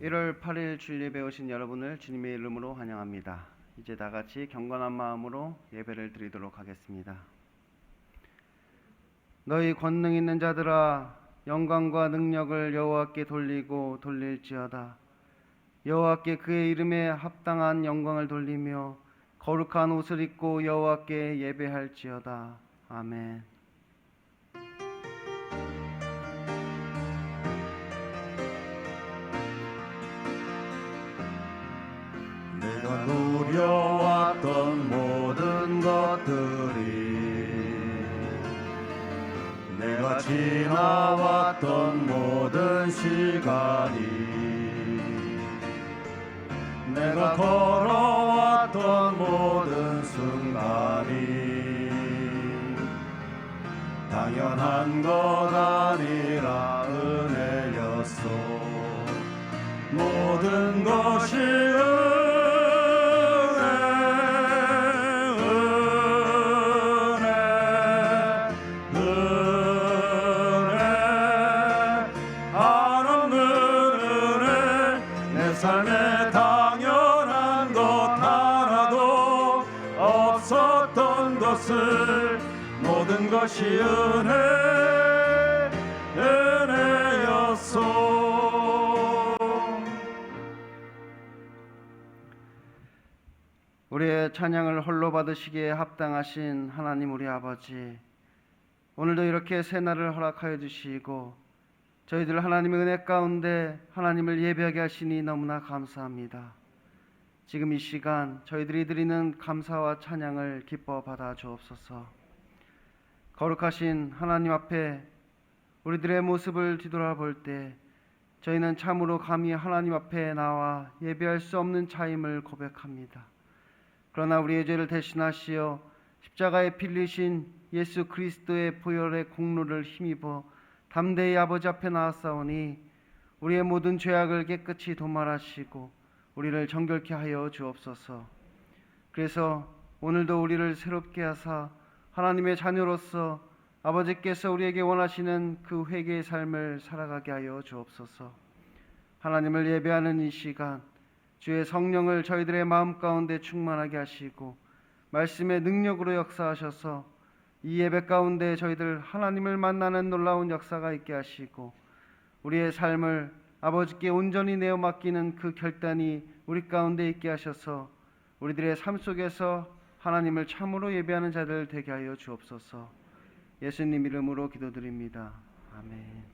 1월 8일 주일 예배 오신 여러분을 주님의 이름으로 환영합니다. 이제 다 같이 경건한 마음으로 예배를 드리도록 하겠습니다. 너희 권능 있는 자들아, 영광과 능력을 여호와께 돌리고 돌릴지어다. 여호와께 그의 이름에 합당한 영광을 돌리며 거룩한 옷을 입고 여호와께 예배할지어다. 아멘. 내가 누려왔던 모든 것들이, 내가 지나왔던 모든 시간이, 내가 걸어왔던 모든 순간이 당연한 것 아니라 은혜였소. 모든 것이 삶에 당연한 것 하나도 없었던 것을 모든 것이 은혜였소. 우리의 찬양을 홀로 받으시기에 합당하신 하나님 우리 아버지, 오늘도 이렇게 새날을 허락하여 주시고 저희들 하나님의 은혜 가운데 하나님을 예배하게 하시니 너무나 감사합니다. 지금 이 시간 저희들이 드리는 감사와 찬양을 기뻐 받아 주옵소서. 거룩하신 하나님 앞에 우리들의 모습을 뒤돌아볼 때 저희는 참으로 감히 하나님 앞에 나와 예배할 수 없는 자임을 고백합니다. 그러나 우리의 죄를 대신하시어 십자가에 빌리신 예수 그리스도의 보혈의 공로를 힘입어 담대히 아버지 앞에 나아싸우니 우리의 모든 죄악을 깨끗이 도말하시고 우리를 정결케 하여 주옵소서. 그래서 오늘도 우리를 새롭게 하사 하나님의 자녀로서 아버지께서 우리에게 원하시는 그 회개의 삶을 살아가게 하여 주옵소서. 하나님을 예배하는 이 시간 주의 성령을 저희들의 마음 가운데 충만하게 하시고 말씀의 능력으로 역사하셔서 이 예배 가운데 저희들 하나님을 만나는 놀라운 역사가 있게 하시고 우리의 삶을 아버지께 온전히 내어 맡기는 그 결단이 우리 가운데 있게 하셔서 우리들의 삶 속에서 하나님을 참으로 예배하는 자들 되게 하여 주옵소서. 예수님 이름으로 기도드립니다. 아멘.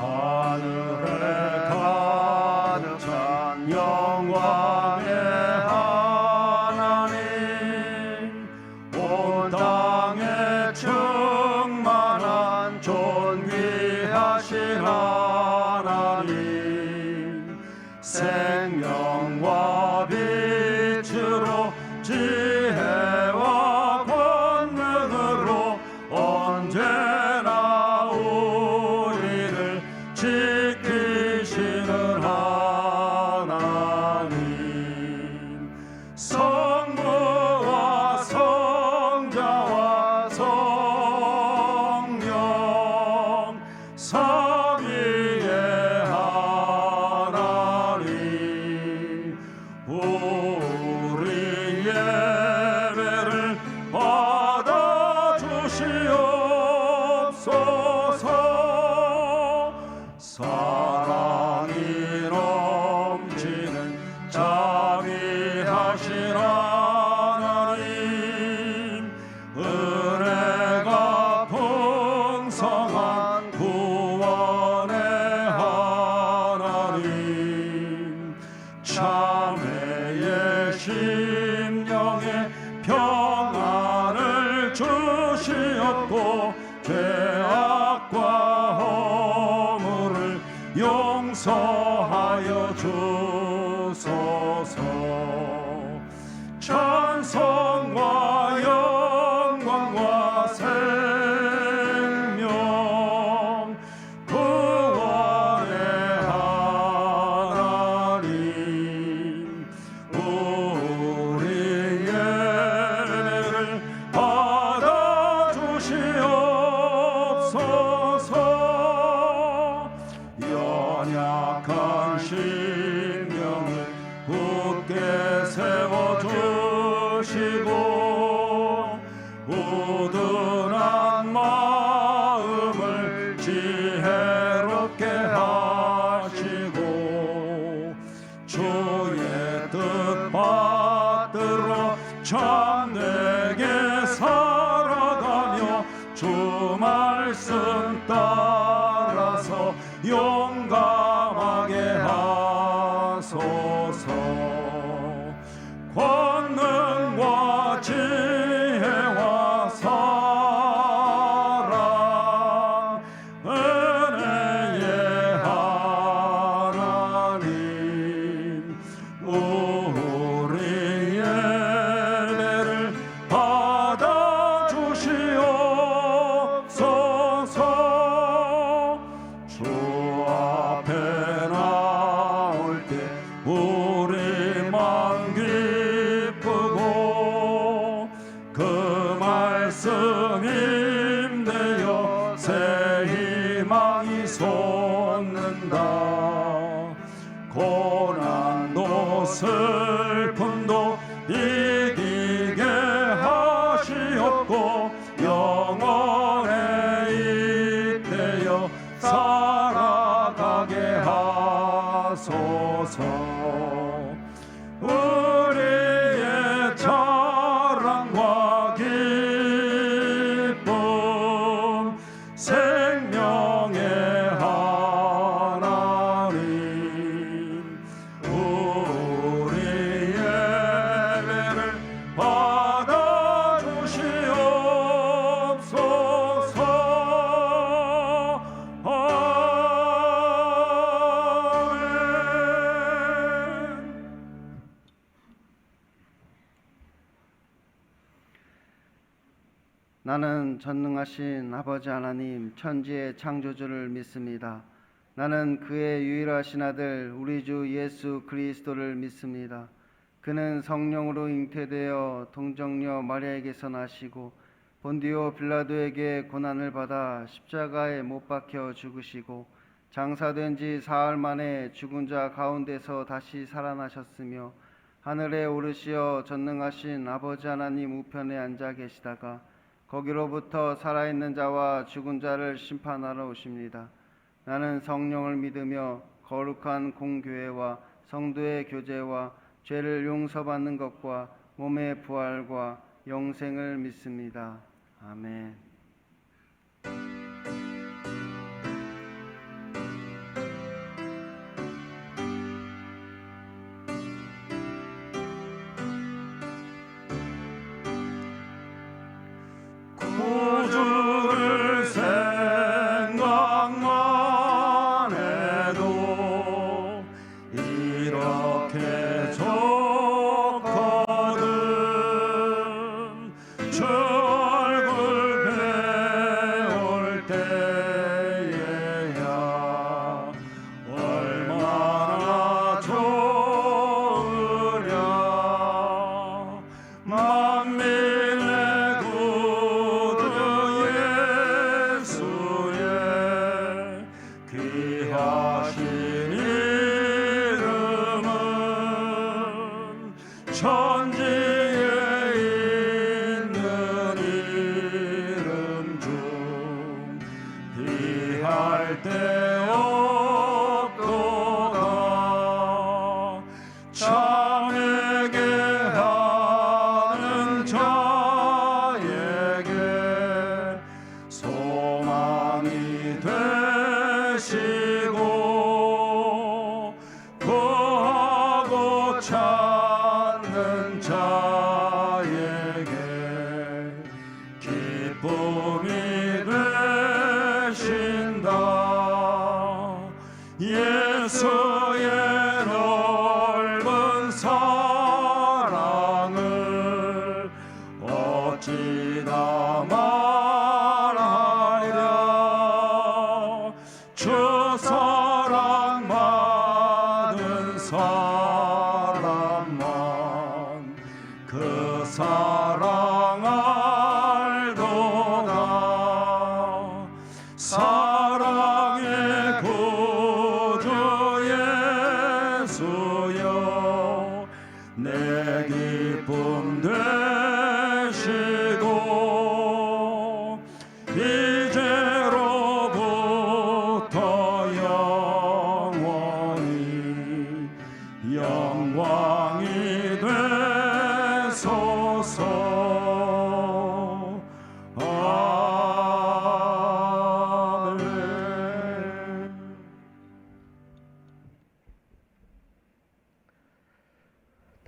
하늘에 가득 찬 영광의 하나님, 온 땅에 충만한 존귀하신 하나님, 생명과 빛으로 지혜와 권능으로 언제나 우리를 지키시는 하나님, 성부와 성자와 성령 삼위의 하나님, 우리 예배를 받아주시옵소서. 사랑이 넘치는 자비하신 하나님, 은혜가 풍성한 구원의 하나님, 참회의 심령에 평안을 주시옵고 죄악과 허물을 용서하여 주소서. 찬송과 영광과 생명 그 주 말씀 따라서 용감하게 하소서. 권능과 지혜와 사랑 은혜의 하나님 우리 예배를 받아주시옵소서. 주 앞에 나올 때 우리 맘 기쁘고 그 말씀 힘내어 새 희망이 솟는다. 고난도 슬픔도 이기게 하시옵고 영원에 잇대어 살아가게 하소서. 우리의 자랑과 기쁨 생명의 하나님 우리 예배를 받아주시옵소서. 아멘. 나는 전능하신 아버지 하나님 천지의 창조주를 믿습니다. 나는 그의 유일하신 아들 우리 주 예수 그리스도를 믿습니다. 그는 성령으로 잉태되어 동정녀 마리아에게서 나시고 본디오 빌라도에게 고난을 받아 십자가에 못 박혀 죽으시고 장사된 지 사흘 만에 죽은 자 가운데서 다시 살아나셨으며 하늘에 오르시어 전능하신 아버지 하나님 우편에 앉아 계시다가 거기로부터 살아있는 자와 죽은 자를 심판하러 오십니다. 나는 성령을 믿으며 거룩한 공교회와 성도의 교제와 죄를 용서받는 것과 몸의 부활과 영생을 믿습니다. 아멘. 구주를 생각만 해도 이렇게 좋거든. 주 얼굴 배울 때에야 얼마나 좋으랴. 만민의 구주 예수의 귀하신 이름은 천지에 있는 이름 중 비할 데 없도다. 참에게 하는 자에게 소망이 되시고 구하고 찾는 자에게 기쁨이 되신다. 예수의 넓은 사랑을 어찌다 말하랴. 주 사랑 받은 사람만 그 사랑 알도다. 사랑의 구주 예수여 내 기쁨 되시고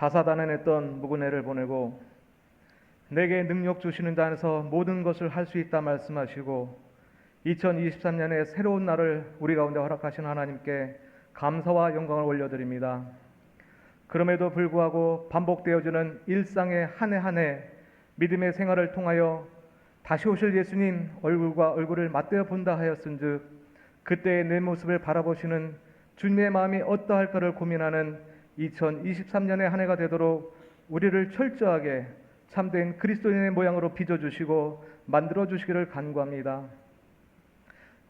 다사다난했던 묵은 애를 보내고 내게 능력 주시는 자 안에서 모든 것을 할 수 있다 말씀하시고 2023년의 새로운 날을 우리 가운데 허락하신 하나님께 감사와 영광을 올려드립니다. 그럼에도 불구하고 반복되어지는 일상의 한 해 한 해 믿음의 생활을 통하여 다시 오실 예수님 얼굴과 얼굴을 맞대어 본다 하였은즉 그때의 내 모습을 바라보시는 주님의 마음이 어떠할까를 고민하는 2023년의 한 해가 되도록 우리를 철저하게 참된 그리스도인의 모양으로 빚어주시고 만들어주시기를 간구합니다.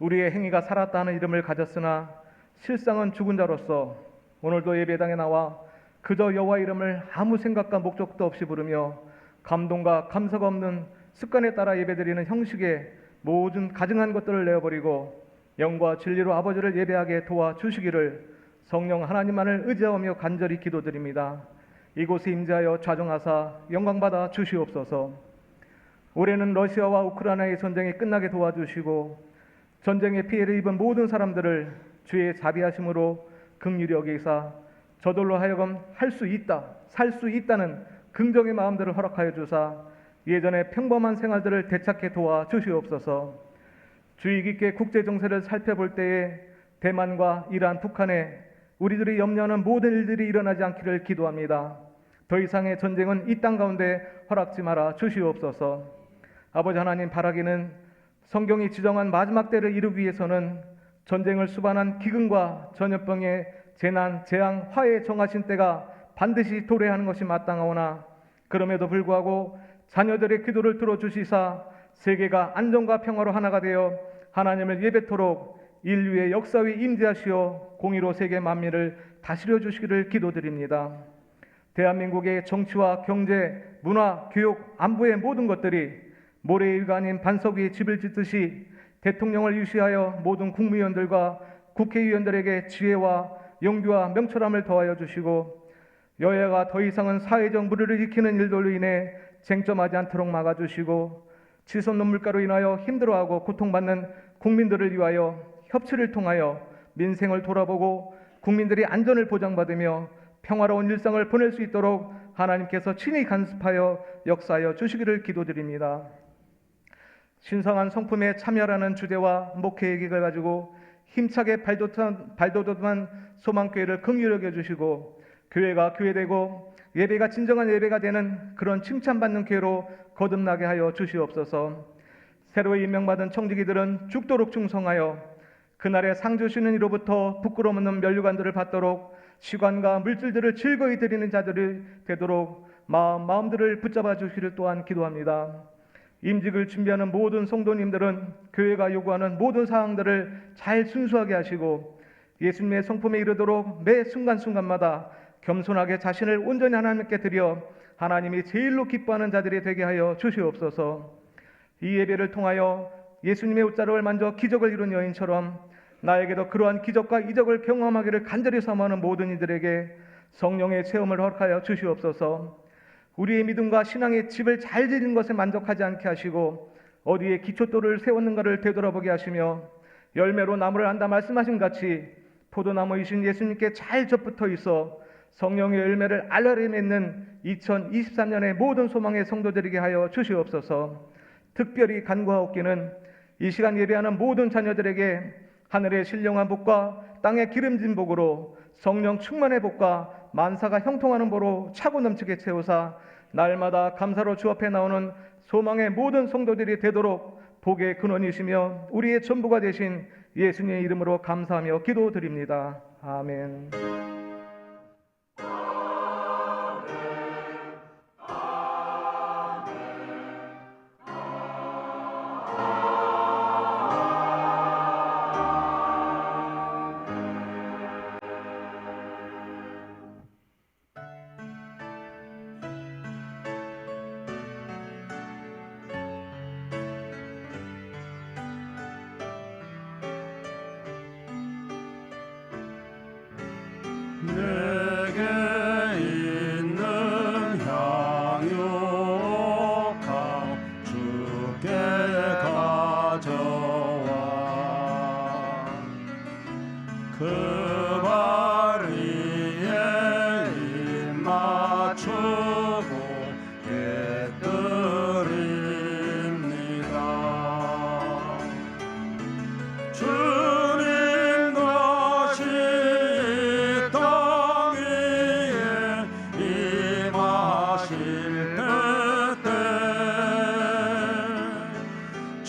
우리의 행위가 살았다 하는 이름을 가졌으나 실상은 죽은 자로서 오늘도 예배당에 나와 그저 여호와 이름을 아무 생각과 목적도 없이 부르며 감동과 감사가 없는 습관에 따라 예배드리는 형식의 모든 가증한 것들을 내어버리고 영과 진리로 아버지를 예배하게 도와주시기를 성령 하나님만을 의지하며 간절히 기도드립니다. 이곳에 임재하여 좌정하사 영광받아 주시옵소서. 올해는 러시아와 우크라이나의 전쟁이 끝나게 도와주시고 전쟁의 피해를 입은 모든 사람들을 주의 자비하심으로 긍휼히 여기사 저들로 하여금 할 수 있다, 살 수 있다는 긍정의 마음들을 허락하여 주사 예전의 평범한 생활들을 되찾게 도와주시옵소서. 주의 깊게 국제 정세를 살펴볼 때에 대만과 이란, 북한에 우리들이 염려하는 모든 일들이 일어나지 않기를 기도합니다. 더 이상의 전쟁은 이 땅 가운데 허락지 말아 주시옵소서. 아버지 하나님, 바라기는 성경이 지정한 마지막 때를 이루기 위해서는 전쟁을 수반한 기근과 전염병의 재난, 재앙, 화해 정하신 때가 반드시 도래하는 것이 마땅하오나 그럼에도 불구하고 자녀들의 기도를 들어주시사 세계가 안정과 평화로 하나가 되어 하나님을 예배토록 인류의 역사 위에 임재하시어 공의로 세계 만민을 다스려 주시기를 기도드립니다. 대한민국의 정치와 경제, 문화, 교육, 안보의 모든 것들이 모래의 위가 아닌 반석 위에 집을 짓듯이 대통령을 유시하여 모든 국무위원들과 국회의원들에게 지혜와 용기와 명철함을 더하여 주시고 여야가 더 이상은 사회적 물의를 익히는 일들로 인해 쟁점하지 않도록 막아주시고 치솟는 물가로 인하여 힘들어하고 고통받는 국민들을 위하여 협치를 통하여 민생을 돌아보고 국민들이 안전을 보장받으며 평화로운 일상을 보낼 수 있도록 하나님께서 친히 간섭하여 역사하여 주시기를 기도드립니다. 신성한 성품에 참여하는 주제와 목회 얘기를 가지고 힘차게 발돋움한 소망교회를 긍휼히 여겨주시고 교회가 교회되고 예배가 진정한 예배가 되는 그런 칭찬받는 교회로 거듭나게 하여 주시옵소서. 새로 임명받은 청지기들은 죽도록 충성하여 그날의 상 주시는 이로부터 부끄러움 없는 면류관들을 받도록 시간과 물질들을 즐거이 드리는 자들이 되도록 마음들을 붙잡아 주시기를 또한 기도합니다. 임직을 준비하는 모든 성도님들은 교회가 요구하는 모든 사항들을 잘 순수하게 하시고 예수님의 성품에 이르도록 매 순간순간마다 겸손하게 자신을 온전히 하나님께 드려 하나님이 제일로 기뻐하는 자들이 되게 하여 주시옵소서. 이 예배를 통하여 예수님의 옷자락을 만져 기적을 이룬 여인처럼 나에게도 그러한 기적과 이적을 경험하기를 간절히 사모하는 모든 이들에게 성령의 체험을 허락하여 주시옵소서. 우리의 믿음과 신앙의 집을 잘 지은 것에 만족하지 않게 하시고 어디에 기초돌을 세웠는가를 되돌아보게 하시며 열매로 나무를 안다 말씀하신 같이 포도나무이신 예수님께 잘 접붙어 있어 성령의 열매를 알알이 맺는 2023년의 모든 소망의 성도들에게 하여 주시옵소서. 특별히 간구하옵기는 이 시간 예배하는 모든 자녀들에게 하늘의 신령한 복과 땅의 기름진 복으로 성령 충만의 복과 만사가 형통하는 보로 차고 넘치게 채우사 날마다 감사로 주 앞에 나오는 소망의 모든 성도들이 되도록 복의 근원이시며 우리의 전부가 되신 예수님의 이름으로 감사하며 기도드립니다. 아멘. 내게 있는 향유가 주께 가져와 그 발 위에 입맞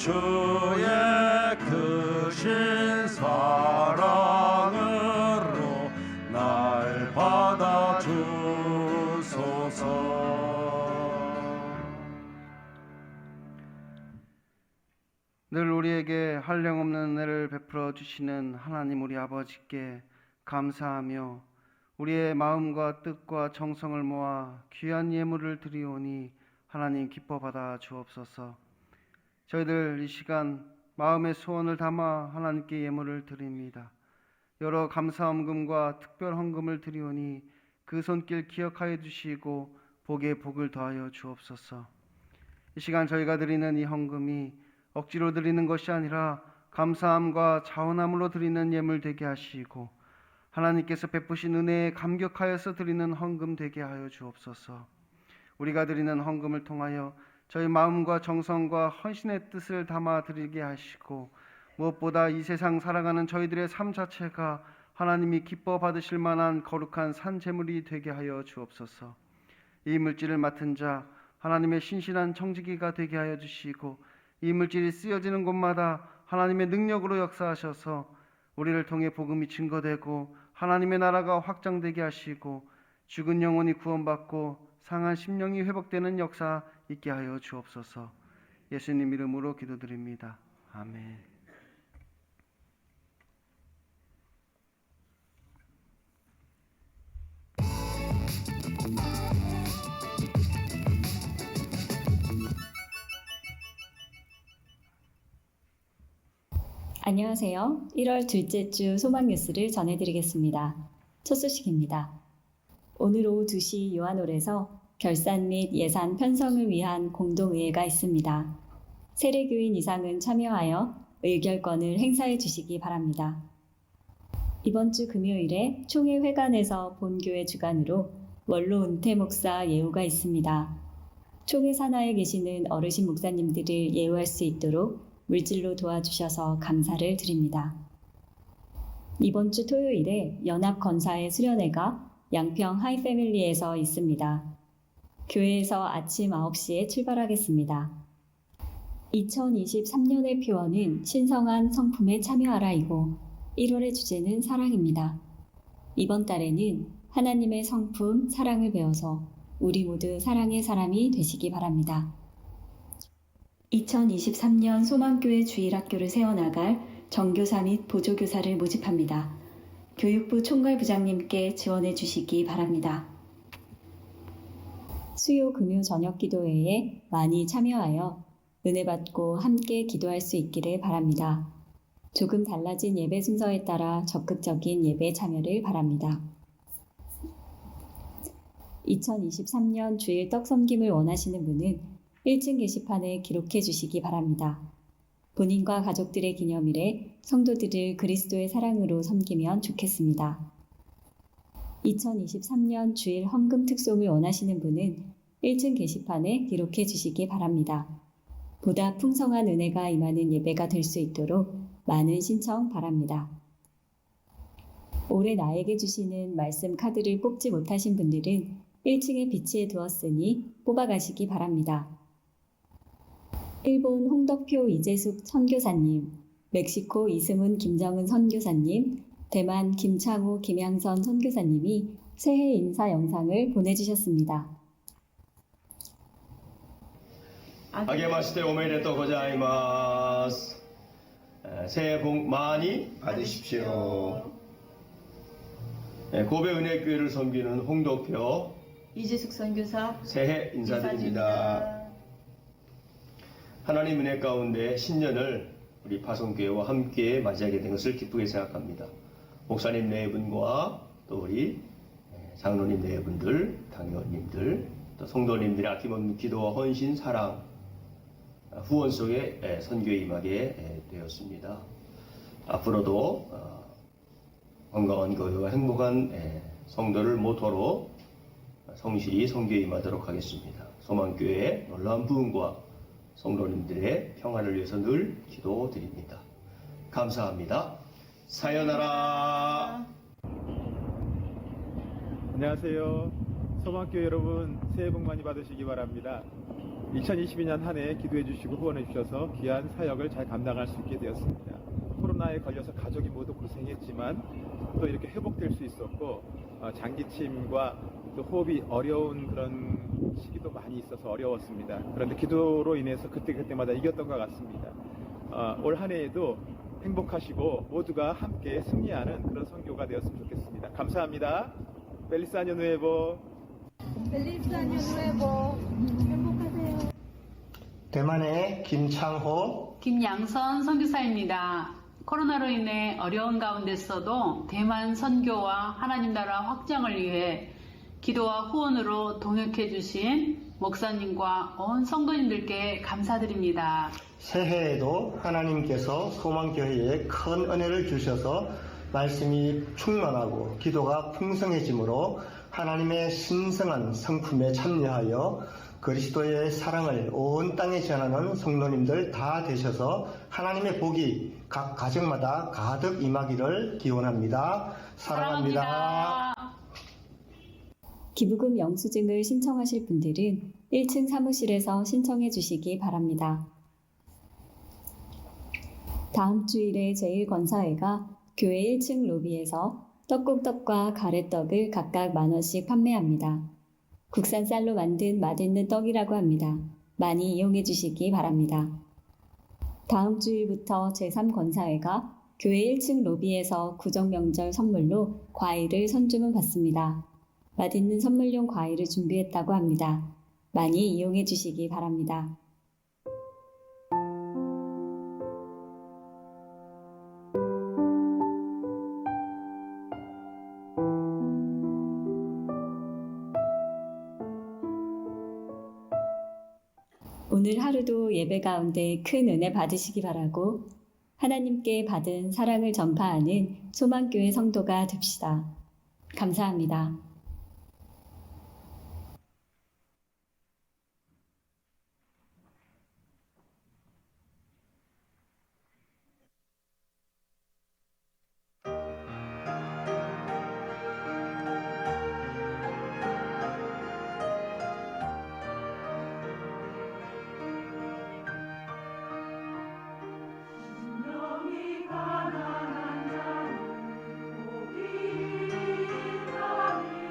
주의 크신 사랑으로 날 받아주소서. 늘 우리에게 한량없는 은혜를 베풀어 주시는 하나님 우리 아버지께 감사하며 우리의 마음과 뜻과 정성을 모아 귀한 예물을 드리오니 하나님 기뻐 받아 주옵소서. 저희들 이 시간 마음의 소원을 담아 하나님께 예물을 드립니다. 여러 감사 헌금과 특별 헌금을 드리오니 그 손길 기억하여 주시고 복에 복을 더하여 주옵소서. 이 시간 저희가 드리는 이 헌금이 억지로 드리는 것이 아니라 감사함과 자원함으로 드리는 예물 되게 하시고 하나님께서 베푸신 은혜에 감격하여서 드리는 헌금 되게 하여 주옵소서. 우리가 드리는 헌금을 통하여 저희 마음과 정성과 헌신의 뜻을 담아 드리게 하시고 무엇보다 이 세상 살아가는 저희들의 삶 자체가 하나님이 기뻐 받으실 만한 거룩한 산제물이 되게 하여 주옵소서. 이 물질을 맡은 자 하나님의 신실한 청지기가 되게 하여 주시고 이 물질이 쓰여지는 곳마다 하나님의 능력으로 역사하셔서 우리를 통해 복음이 증거되고 하나님의 나라가 확장되게 하시고 죽은 영혼이 구원받고 상한 심령이 회복되는 역사 있게 하여 주옵소서. 예수님 이름으로 기도드립니다. 아멘. 안녕하세요. 1월 둘째 주 소망 뉴스를 전해드리겠습니다. 첫 소식입니다. 오늘 오후 2시 요한홀에서 결산 및 예산 편성을 위한 공동의회가 있습니다. 세례교인 이상은 참여하여 의결권을 행사해 주시기 바랍니다. 이번 주 금요일에 총회회관에서 본교회 주관으로 원로 은퇴 목사 예우가 있습니다. 총회 산하에 계시는 어르신 목사님들을 예우할 수 있도록 물질로 도와주셔서 감사를 드립니다. 이번 주 토요일에 연합건사의 수련회가 양평 하이패밀리에서 있습니다. 교회에서 아침 9시에 출발하겠습니다. 2023년의 표어는 신성한 성품에 참여하라이고 1월의 주제는 사랑입니다. 이번 달에는 하나님의 성품 사랑을 배워서 우리 모두 사랑의 사람이 되시기 바랍니다. 2023년 소망교회 주일학교를 세워나갈 정교사 및 보조교사를 모집합니다. 교육부 총괄부장님께 지원해 주시기 바랍니다. 수요 금요 저녁 기도회에 많이 참여하여 은혜 받고 함께 기도할 수 있기를 바랍니다. 조금 달라진 예배 순서에 따라 적극적인 예배 참여를 바랍니다. 2023년 주일 떡 섬김을 원하시는 분은 1층 게시판에 기록해 주시기 바랍니다. 본인과 가족들의 기념일에 성도들을 그리스도의 사랑으로 섬기면 좋겠습니다. 2023년 주일 헌금 특송을 원하시는 분은 1층 게시판에 기록해 주시기 바랍니다. 보다 풍성한 은혜가 임하는 예배가 될 수 있도록 많은 신청 바랍니다. 올해 나에게 주시는 말씀 카드를 뽑지 못하신 분들은 1층에 비치해 두었으니 뽑아가시기 바랍니다. 일본 홍덕표 이재숙 선교사님, 멕시코 이승훈 김정은 선교사님, 대만 김창우 김양선 선교사님이 새해 인사 영상을 보내주셨습니다. 아게마시테 오메데토 고자이마스. 새해 복 많이 받으십시오. 고베 은혜교회를 섬기는 홍덕표 이재숙 선교사 새해 인사드립니다. 하나님 은혜 가운데 신년을 우리 파송교회와 함께 맞이하게 된 것을 기쁘게 생각합니다. 목사님 네 분과 또 우리 장로님 네 분들, 당회원님들, 또 성도님들의 아낌없는 기도와 헌신, 사랑, 후원 속에 선교에 임하게 되었습니다. 앞으로도 건강한 교회와 행복한 성도를 모토로 성실히 선교에 임하도록 하겠습니다. 소망교회의 놀라운 부흥과 성도님들의 평안을 위해서 늘 기도드립니다. 감사합니다. 사요나라. 안녕하세요. 소망교회 여러분, 새해 복 많이 받으시기 바랍니다. 2022년 한 해 기도해 주시고 후원해 주셔서 귀한 사역을 잘 감당할 수 있게 되었습니다. 코로나에 걸려서 가족이 모두 고생했지만 또 이렇게 회복될 수 있었고 장기침과 또 호흡이 어려운 그런 시기도 많이 있어서 어려웠습니다. 그런데 기도로 인해서 그때마다 이겼던 것 같습니다. 올 한 해에도 행복하시고 모두가 함께 승리하는 그런 선교가 되었으면 좋겠습니다. 감사합니다. 펠리스 아뇨 누에보. 대만의 김창호, 김양선 선교사입니다. 코로나로 인해 어려운 가운데서도 대만 선교와 하나님 나라 확장을 위해 기도와 후원으로 동역해 주신 목사님과 온 성도님들께 감사드립니다. 새해에도 하나님께서 소망교회에 큰 은혜를 주셔서 말씀이 충만하고 기도가 풍성해지므로 하나님의 신성한 성품에 참여하여 그리스도의 사랑을 온 땅에 전하는 성도님들 다 되셔서 하나님의 복이 각 가정마다 가득 임하기를 기원합니다. 사랑합니다. 기부금 영수증을 신청하실 분들은 1층 사무실에서 신청해 주시기 바랍니다. 다음 주일에 제1권사회가 교회 1층 로비에서 떡국떡과 가래떡을 각각 10,000원씩 판매합니다. 국산 쌀로 만든 맛있는 떡이라고 합니다. 많이 이용해 주시기 바랍니다. 다음 주일부터 제3권사회가 교회 1층 로비에서 구정명절 선물로 과일을 선주문 받습니다. 맛있는 선물용 과일을 준비했다고 합니다. 많이 이용해 주시기 바랍니다. 오늘 하루도 예배 가운데 큰 은혜 받으시기 바라고 하나님께 받은 사랑을 전파하는 소망교회 성도가 됩시다. 감사합니다. 가난한 자는 복이 있나니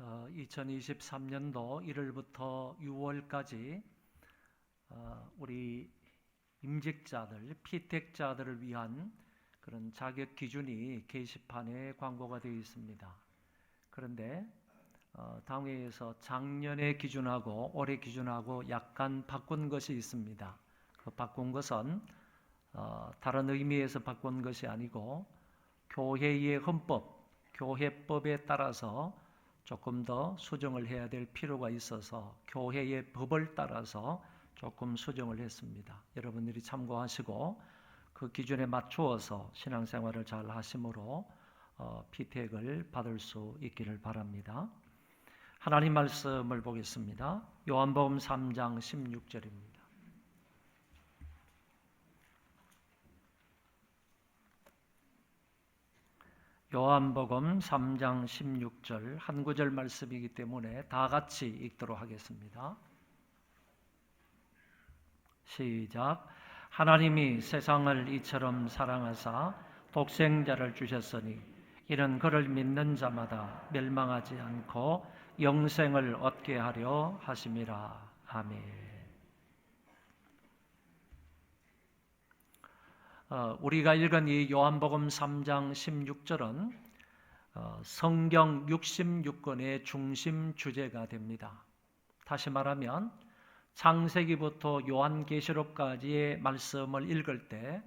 2023년도 1월부터 6월까지 우리 임직자들, 피택자들을 위한 그런 자격 기준이 게시판에 광고가 되어 있습니다. 그런데 당회에서 작년에 기준하고 올해 기준하고 약간 바꾼 것이 있습니다. 그 바꾼 것은 다른 의미에서 바꾼 것이 아니고 교회의 헌법, 교회법에 따라서 조금 더 수정을 해야 될 필요가 있어서 교회의 법을 따라서 조금 수정을 했습니다. 여러분들이 참고하시고 그 기준에 맞추어서 신앙생활을 잘 하심으로 피택을 받을 수 있기를 바랍니다. 하나님 말씀을 보겠습니다. 요한복음 3장 16절입니다. 요한복음 3장 16절 한 구절 말씀이기 때문에 다 같이 읽도록 하겠습니다. 시작. 하나님이 세상을 이처럼 사랑하사 독생자를 주셨으니 이는 그를 믿는 자마다 멸망하지 않고 영생을 얻게 하려 하심이라. 아멘. 우리가 읽은 이 요한복음 3장 16절은 성경 66권의 중심 주제가 됩니다. 다시 말하면 창세기부터 요한계시록까지의 말씀을 읽을 때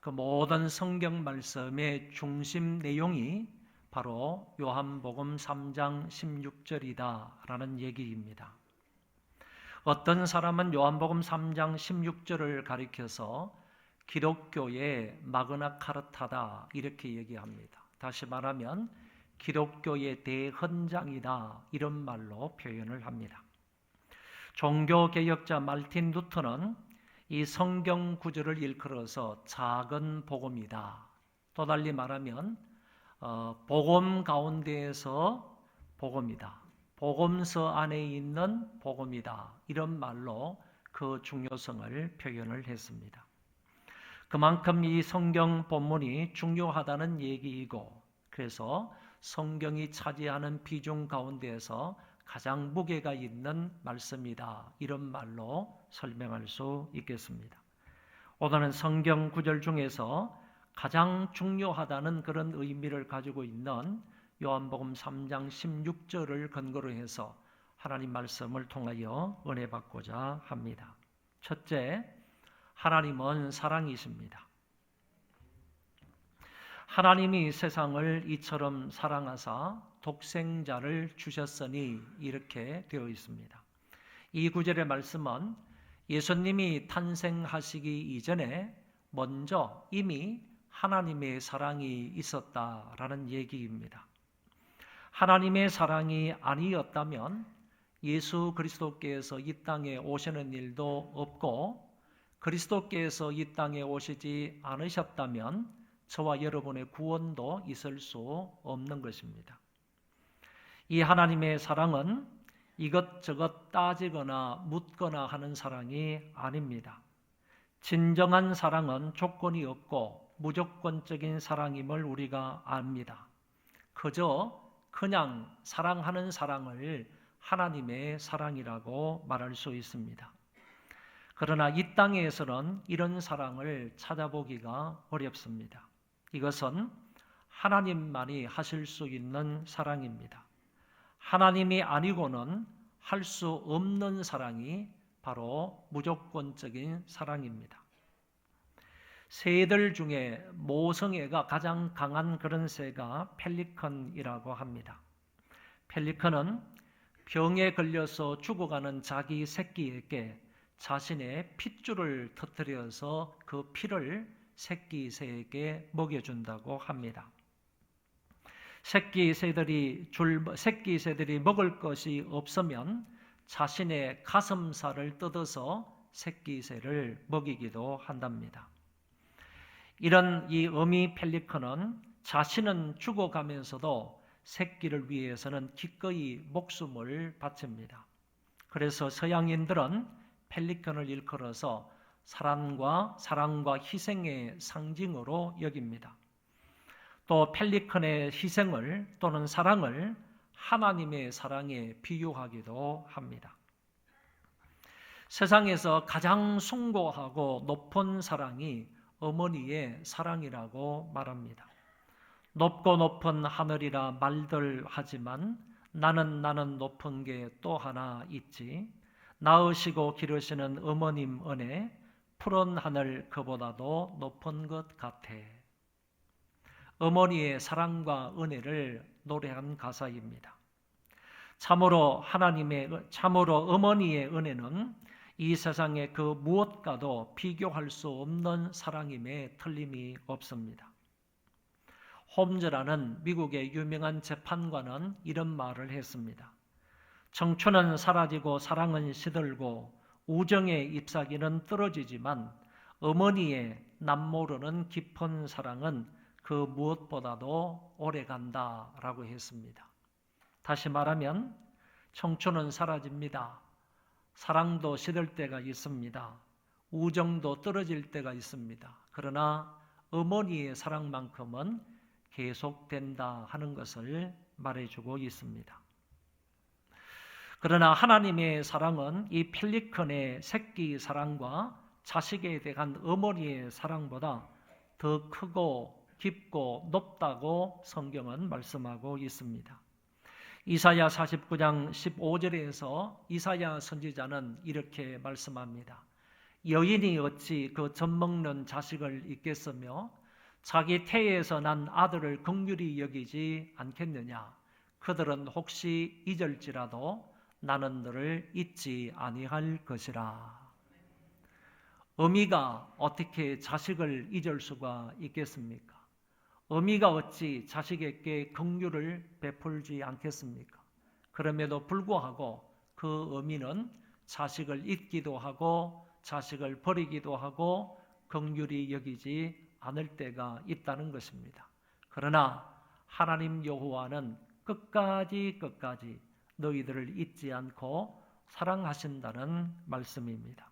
그 모든 성경 말씀의 중심 내용이 바로 요한복음 3장 16절이다라는 얘기입니다. 어떤 사람은 요한복음 3장 16절을 가리켜서 기독교의 마그나 카르타다 이렇게 얘기합니다. 다시 말하면 기독교의 대헌장이다 이런 말로 표현을 합니다. 종교개혁자 말틴 루터는 이 성경 구절을 일컬어서 작은 복음이다. 또 달리 말하면 복음 가운데에서 복음이다. 복음서 안에 있는 복음이다. 이런 말로 그 중요성을 표현을 했습니다. 그만큼 이 성경 본문이 중요하다는 얘기이고 그래서 성경이 차지하는 비중 가운데에서 가장 무게가 있는 말씀이다. 이런 말로 설명할 수 있겠습니다. 오늘은 성경 구절 중에서 가장 중요하다는 그런 의미를 가지고 있는 요한복음 3장 16절을 근거로 해서 하나님 말씀을 통하여 은혜 받고자 합니다. 첫째, 하나님은 사랑이십니다. 하나님이 세상을 이처럼 사랑하사 독생자를 주셨으니 이렇게 되어 있습니다. 이 구절의 말씀은 예수님이 탄생하시기 이전에 먼저 이미 하나님의 사랑이 있었다라는 얘기입니다. 하나님의 사랑이 아니었다면 예수 그리스도께서 이 땅에 오시는 일도 없고 그리스도께서 이 땅에 오시지 않으셨다면 저와 여러분의 구원도 있을 수 없는 것입니다. 이 하나님의 사랑은 이것저것 따지거나 묻거나 하는 사랑이 아닙니다. 진정한 사랑은 조건이 없고 무조건적인 사랑임을 우리가 압니다. 그저 그냥 사랑하는 사랑을 하나님의 사랑이라고 말할 수 있습니다. 그러나 이 땅에서는 이런 사랑을 찾아보기가 어렵습니다. 이것은 하나님만이 하실 수 있는 사랑입니다. 하나님이 아니고는 할 수 없는 사랑이 바로 무조건적인 사랑입니다. 새들 중에 모성애가 가장 강한 그런 새가 펠리컨이라고 합니다. 펠리컨은 병에 걸려서 죽어가는 자기 새끼에게 자신의 핏줄을 터뜨려서 그 피를 새끼 새에게 먹여준다고 합니다. 새끼 새들이 먹을 것이 없으면 자신의 가슴살을 뜯어서 새끼 새를 먹이기도 한답니다. 이런 이 어미 펠리컨은 자신은 죽어가면서도 새끼를 위해서는 기꺼이 목숨을 바칩니다. 그래서 서양인들은 펠리컨을 일컬어서 사랑과 희생의 상징으로 여깁니다. 또 펠리컨의 희생을 또는 사랑을 하나님의 사랑에 비유하기도 합니다. 세상에서 가장 숭고하고 높은 사랑이 어머니의 사랑이라고 말합니다. 높고 높은 하늘이라 말들 하지만 나는 높은 게 또 하나 있지. 낳으시고 기르시는 어머님 은혜 푸른 하늘 그보다도 높은 것 같아. 어머니의 사랑과 은혜를 노래한 가사입니다. 참으로 어머니의 은혜는 이 세상의 그 무엇과도 비교할 수 없는 사랑임에 틀림이 없습니다. 홈즈라는 미국의 유명한 재판관은 이런 말을 했습니다. 청춘은 사라지고 사랑은 시들고 우정의 잎사귀는 떨어지지만 어머니의 남모르는 깊은 사랑은 그 무엇보다도 오래간다라고 했습니다. 다시 말하면 청춘은 사라집니다. 사랑도 시들 때가 있습니다. 우정도 떨어질 때가 있습니다. 그러나 어머니의 사랑만큼은 계속된다 하는 것을 말해주고 있습니다. 그러나 하나님의 사랑은 이 펠리컨의 새끼 사랑과 자식에 대한 어머니의 사랑보다 더 크고 깊고 높다고 성경은 말씀하고 있습니다. 이사야 49장 15절에서 이사야 선지자는 이렇게 말씀합니다. 여인이 어찌 그 젖먹는 자식을 잊겠으며 자기 태에서 난 아들을 긍휼히 여기지 않겠느냐. 그들은 혹시 잊을지라도 나는 너를 잊지 아니할 것이라. 어미가 어떻게 자식을 잊을 수가 있겠습니까? 어미가 어찌 자식에게 긍휼을 베풀지 않겠습니까? 그럼에도 불구하고 그 어미는 자식을 잊기도 하고 자식을 버리기도 하고 긍휼히 여기지 않을 때가 있다는 것입니다. 그러나 하나님 여호와는 끝까지 너희들을 잊지 않고 사랑하신다는 말씀입니다.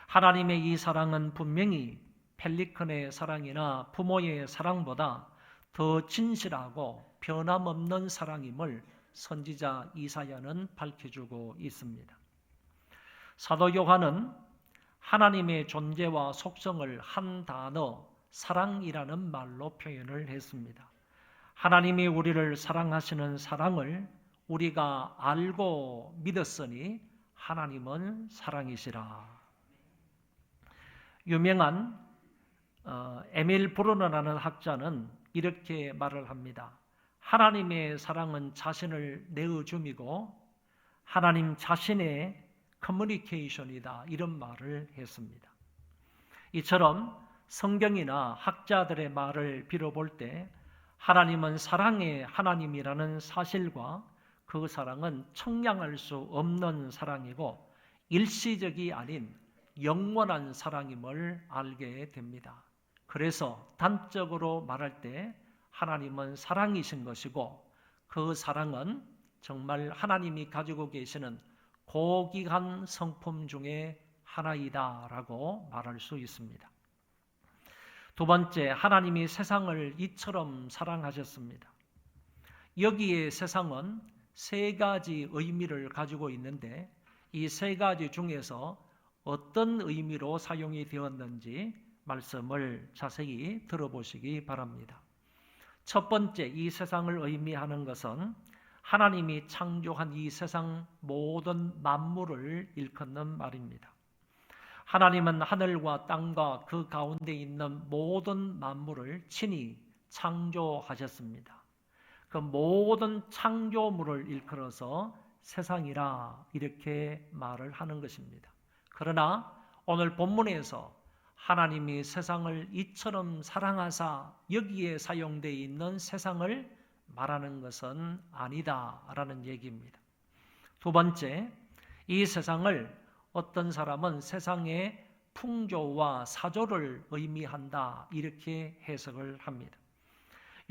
하나님의 이 사랑은 분명히 펠리컨의 사랑이나 부모의 사랑보다 더 진실하고 변함없는 사랑임을 선지자 이사야는 밝혀주고 있습니다. 사도 요한은 하나님의 존재와 속성을 한 단어 사랑이라는 말로 표현을 했습니다. 하나님이 우리를 사랑하시는 사랑을 우리가 알고 믿었으니 하나님은 사랑이시라. 유명한 에밀 브루너라는 학자는 이렇게 말을 합니다. 하나님의 사랑은 자신을 내어줌이고 하나님 자신의 커뮤니케이션이다. 이런 말을 했습니다. 이처럼 성경이나 학자들의 말을 빌어볼 때 하나님은 사랑의 하나님이라는 사실과 그 사랑은 청량할 수 없는 사랑이고 일시적이 아닌 영원한 사랑임을 알게 됩니다. 그래서 단적으로 말할 때 하나님은 사랑이신 것이고 그 사랑은 정말 하나님이 가지고 계시는 고귀한 성품 중에 하나이다라고 말할 수 있습니다. 두 번째, 하나님이 세상을 이처럼 사랑하셨습니다. 여기에 세상은 세 가지 의미를 가지고 있는데 이 세 가지 중에서 어떤 의미로 사용이 되었는지 말씀을 자세히 들어보시기 바랍니다. 첫 번째, 이 세상을 의미하는 것은 하나님이 창조한 이 세상 모든 만물을 일컫는 말입니다. 하나님은 하늘과 땅과 그 가운데 있는 모든 만물을 친히 창조하셨습니다. 그 모든 창조물을 일컬어서 세상이라 이렇게 말을 하는 것입니다. 그러나 오늘 본문에서 하나님이 세상을 이처럼 사랑하사 여기에 사용되어 있는 세상을 말하는 것은 아니다라는 얘기입니다. 두 번째, 이 세상을 어떤 사람은 세상의 풍조와 사조를 의미한다 이렇게 해석을 합니다.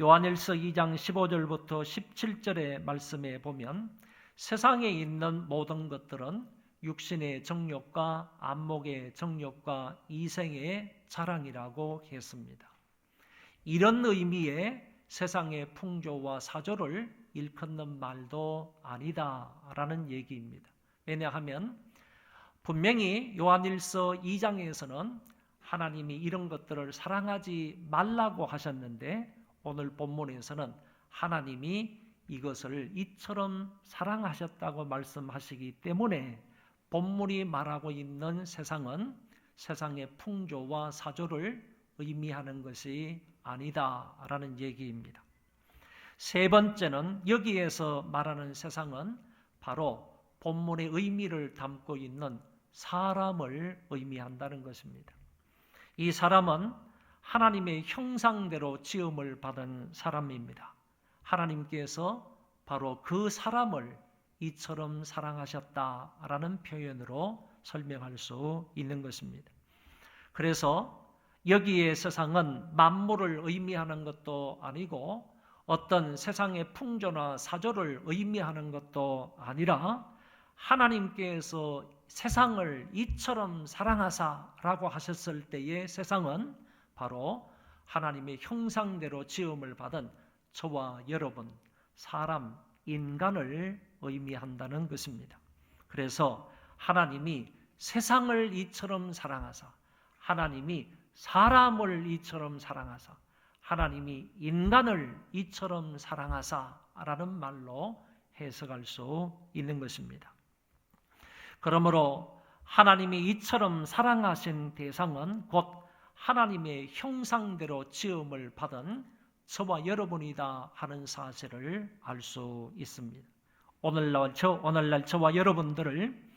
요한일서 2장 15절부터 17절의 말씀에 보면 세상에 있는 모든 것들은 육신의 정욕과 안목의 정욕과 이생의 자랑이라고 했습니다. 이런 의미의 세상의 풍조와 사조를 일컫는 말도 아니다라는 얘기입니다. 왜냐하면 분명히 요한일서 2장에서는 하나님이 이런 것들을 사랑하지 말라고 하셨는데 오늘 본문에서는 하나님이 이것을 이처럼 사랑하셨다고 말씀하시기 때문에 본문이 말하고 있는 세상은 세상의 풍조와 사조를 의미하는 것이 아니다라는 얘기입니다. 세 번째는 여기에서 말하는 세상은 바로 본문의 의미를 담고 있는 사람을 의미한다는 것입니다. 이 사람은 하나님의 형상대로 지음을 받은 사람입니다. 하나님께서 바로 그 사람을 이처럼 사랑하셨다라는 표현으로 설명할 수 있는 것입니다. 그래서 여기에 세상은 만물을 의미하는 것도 아니고 어떤 세상의 풍조나 사조를 의미하는 것도 아니라 하나님께서 세상을 이처럼 사랑하사라고 하셨을 때의 세상은 바로 하나님의 형상대로 지음을 받은 저와 여러분, 사람, 인간을 의미한다는 것입니다. 그래서 하나님이 세상을 이처럼 사랑하사, 하나님이 사람을 이처럼 사랑하사, 하나님이 인간을 이처럼 사랑하사라는 말로 해석할 수 있는 것입니다. 그러므로 하나님이 이처럼 사랑하신 대상은 곧 하나님의 형상대로 지음을 받은 저와 여러분이다 하는 사실을 알 수 있습니다. 오늘날 저와 여러분들을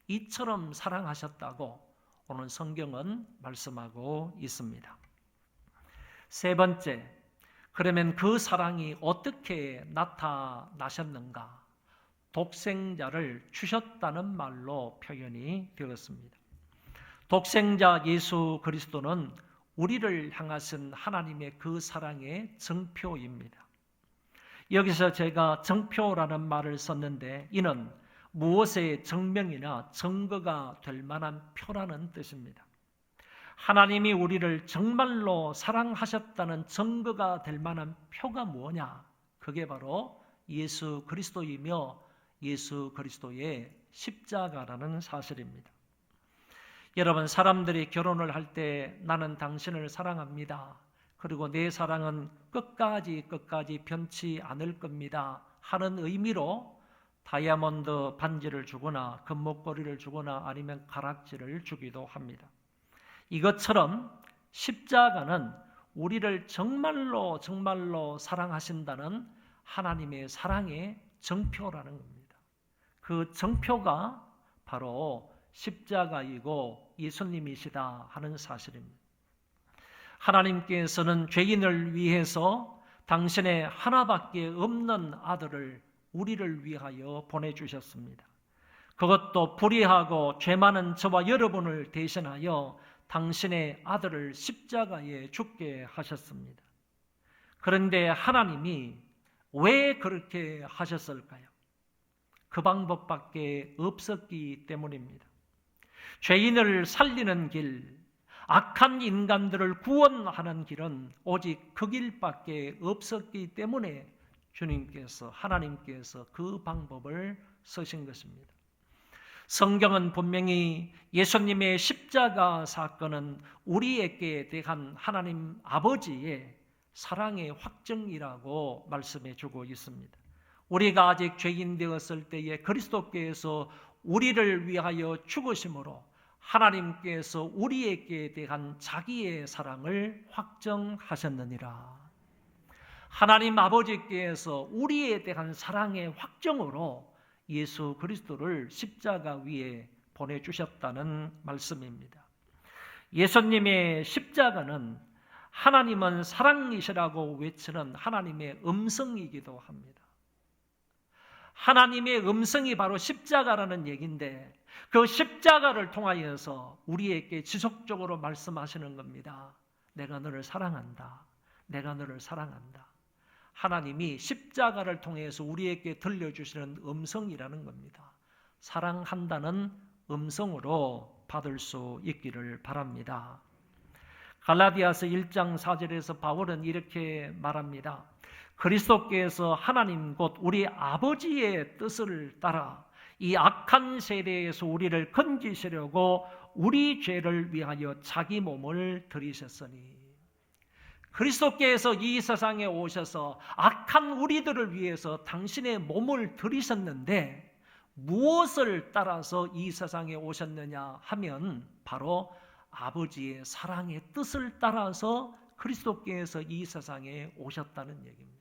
이처럼 사랑하셨다고 오늘 성경은 말씀하고 있습니다. 세 번째, 그러면 그 사랑이 어떻게 나타나셨는가? 독생자를 주셨다는 말로 표현이 되었습니다. 독생자 예수 그리스도는 우리를 향하신 하나님의 그 사랑의 증표입니다. 여기서 제가 증표라는 말을 썼는데 이는 무엇의 증명이나 증거가 될 만한 표라는 뜻입니다. 하나님이 우리를 정말로 사랑하셨다는 증거가 될 만한 표가 뭐냐? 그게 바로 예수 그리스도이며 예수 그리스도의 십자가라는 사실입니다. 여러분, 사람들이 결혼을 할 때 나는 당신을 사랑합니다. 그리고 내 사랑은 끝까지 변치 않을 겁니다 하는 의미로 다이아몬드 반지를 주거나 금목걸이를 주거나 아니면 가락지를 주기도 합니다. 이것처럼 십자가는 우리를 정말로 사랑하신다는 하나님의 사랑의 증표라는 겁니다. 그 증표가 바로 십자가이고 예수님이시다 하는 사실입니다. 하나님께서는 죄인을 위해서 당신의 하나밖에 없는 아들을 우리를 위하여 보내주셨습니다. 그것도 불의하고 죄 많은 저와 여러분을 대신하여 당신의 아들을 십자가에 죽게 하셨습니다. 그런데 하나님이 왜 그렇게 하셨을까요? 그 방법밖에 없었기 때문입니다. 죄인을 살리는 길, 악한 인간들을 구원하는 길은 오직 그 길밖에 없었기 때문에 하나님께서 그 방법을 쓰신 것입니다. 성경은 분명히 예수님의 십자가 사건은 우리에게 대한 하나님 아버지의 사랑의 확증이라고 말씀해 주고 있습니다. 우리가 아직 죄인 되었을 때에 그리스도께서 우리를 위하여 죽으심으로 하나님께서 우리에게 대한 자기의 사랑을 확정하셨느니라. 하나님 아버지께서 우리에 대한 사랑의 확정으로 예수 그리스도를 십자가 위에 보내주셨다는 말씀입니다. 예수님의 십자가는 하나님은 사랑이시라고 외치는 하나님의 음성이기도 합니다. 하나님의 음성이 바로 십자가라는 얘기인데 그 십자가를 통하여서 우리에게 지속적으로 말씀하시는 겁니다. 내가 너를 사랑한다. 내가 너를 사랑한다. 하나님이 십자가를 통해서 우리에게 들려주시는 음성이라는 겁니다. 사랑한다는 음성으로 받을 수 있기를 바랍니다. 갈라디아서 1장 4절에서 바울은 이렇게 말합니다. 그리스도께서 하나님 곧 우리 아버지의 뜻을 따라 이 악한 세대에서 우리를 건지시려고 우리 죄를 위하여 자기 몸을 들이셨으니, 그리스도께서 이 세상에 오셔서 악한 우리들을 위해서 당신의 몸을 들이셨는데 무엇을 따라서 이 세상에 오셨느냐 하면 바로 아버지의 사랑의 뜻을 따라서 그리스도께서 이 세상에 오셨다는 얘기입니다.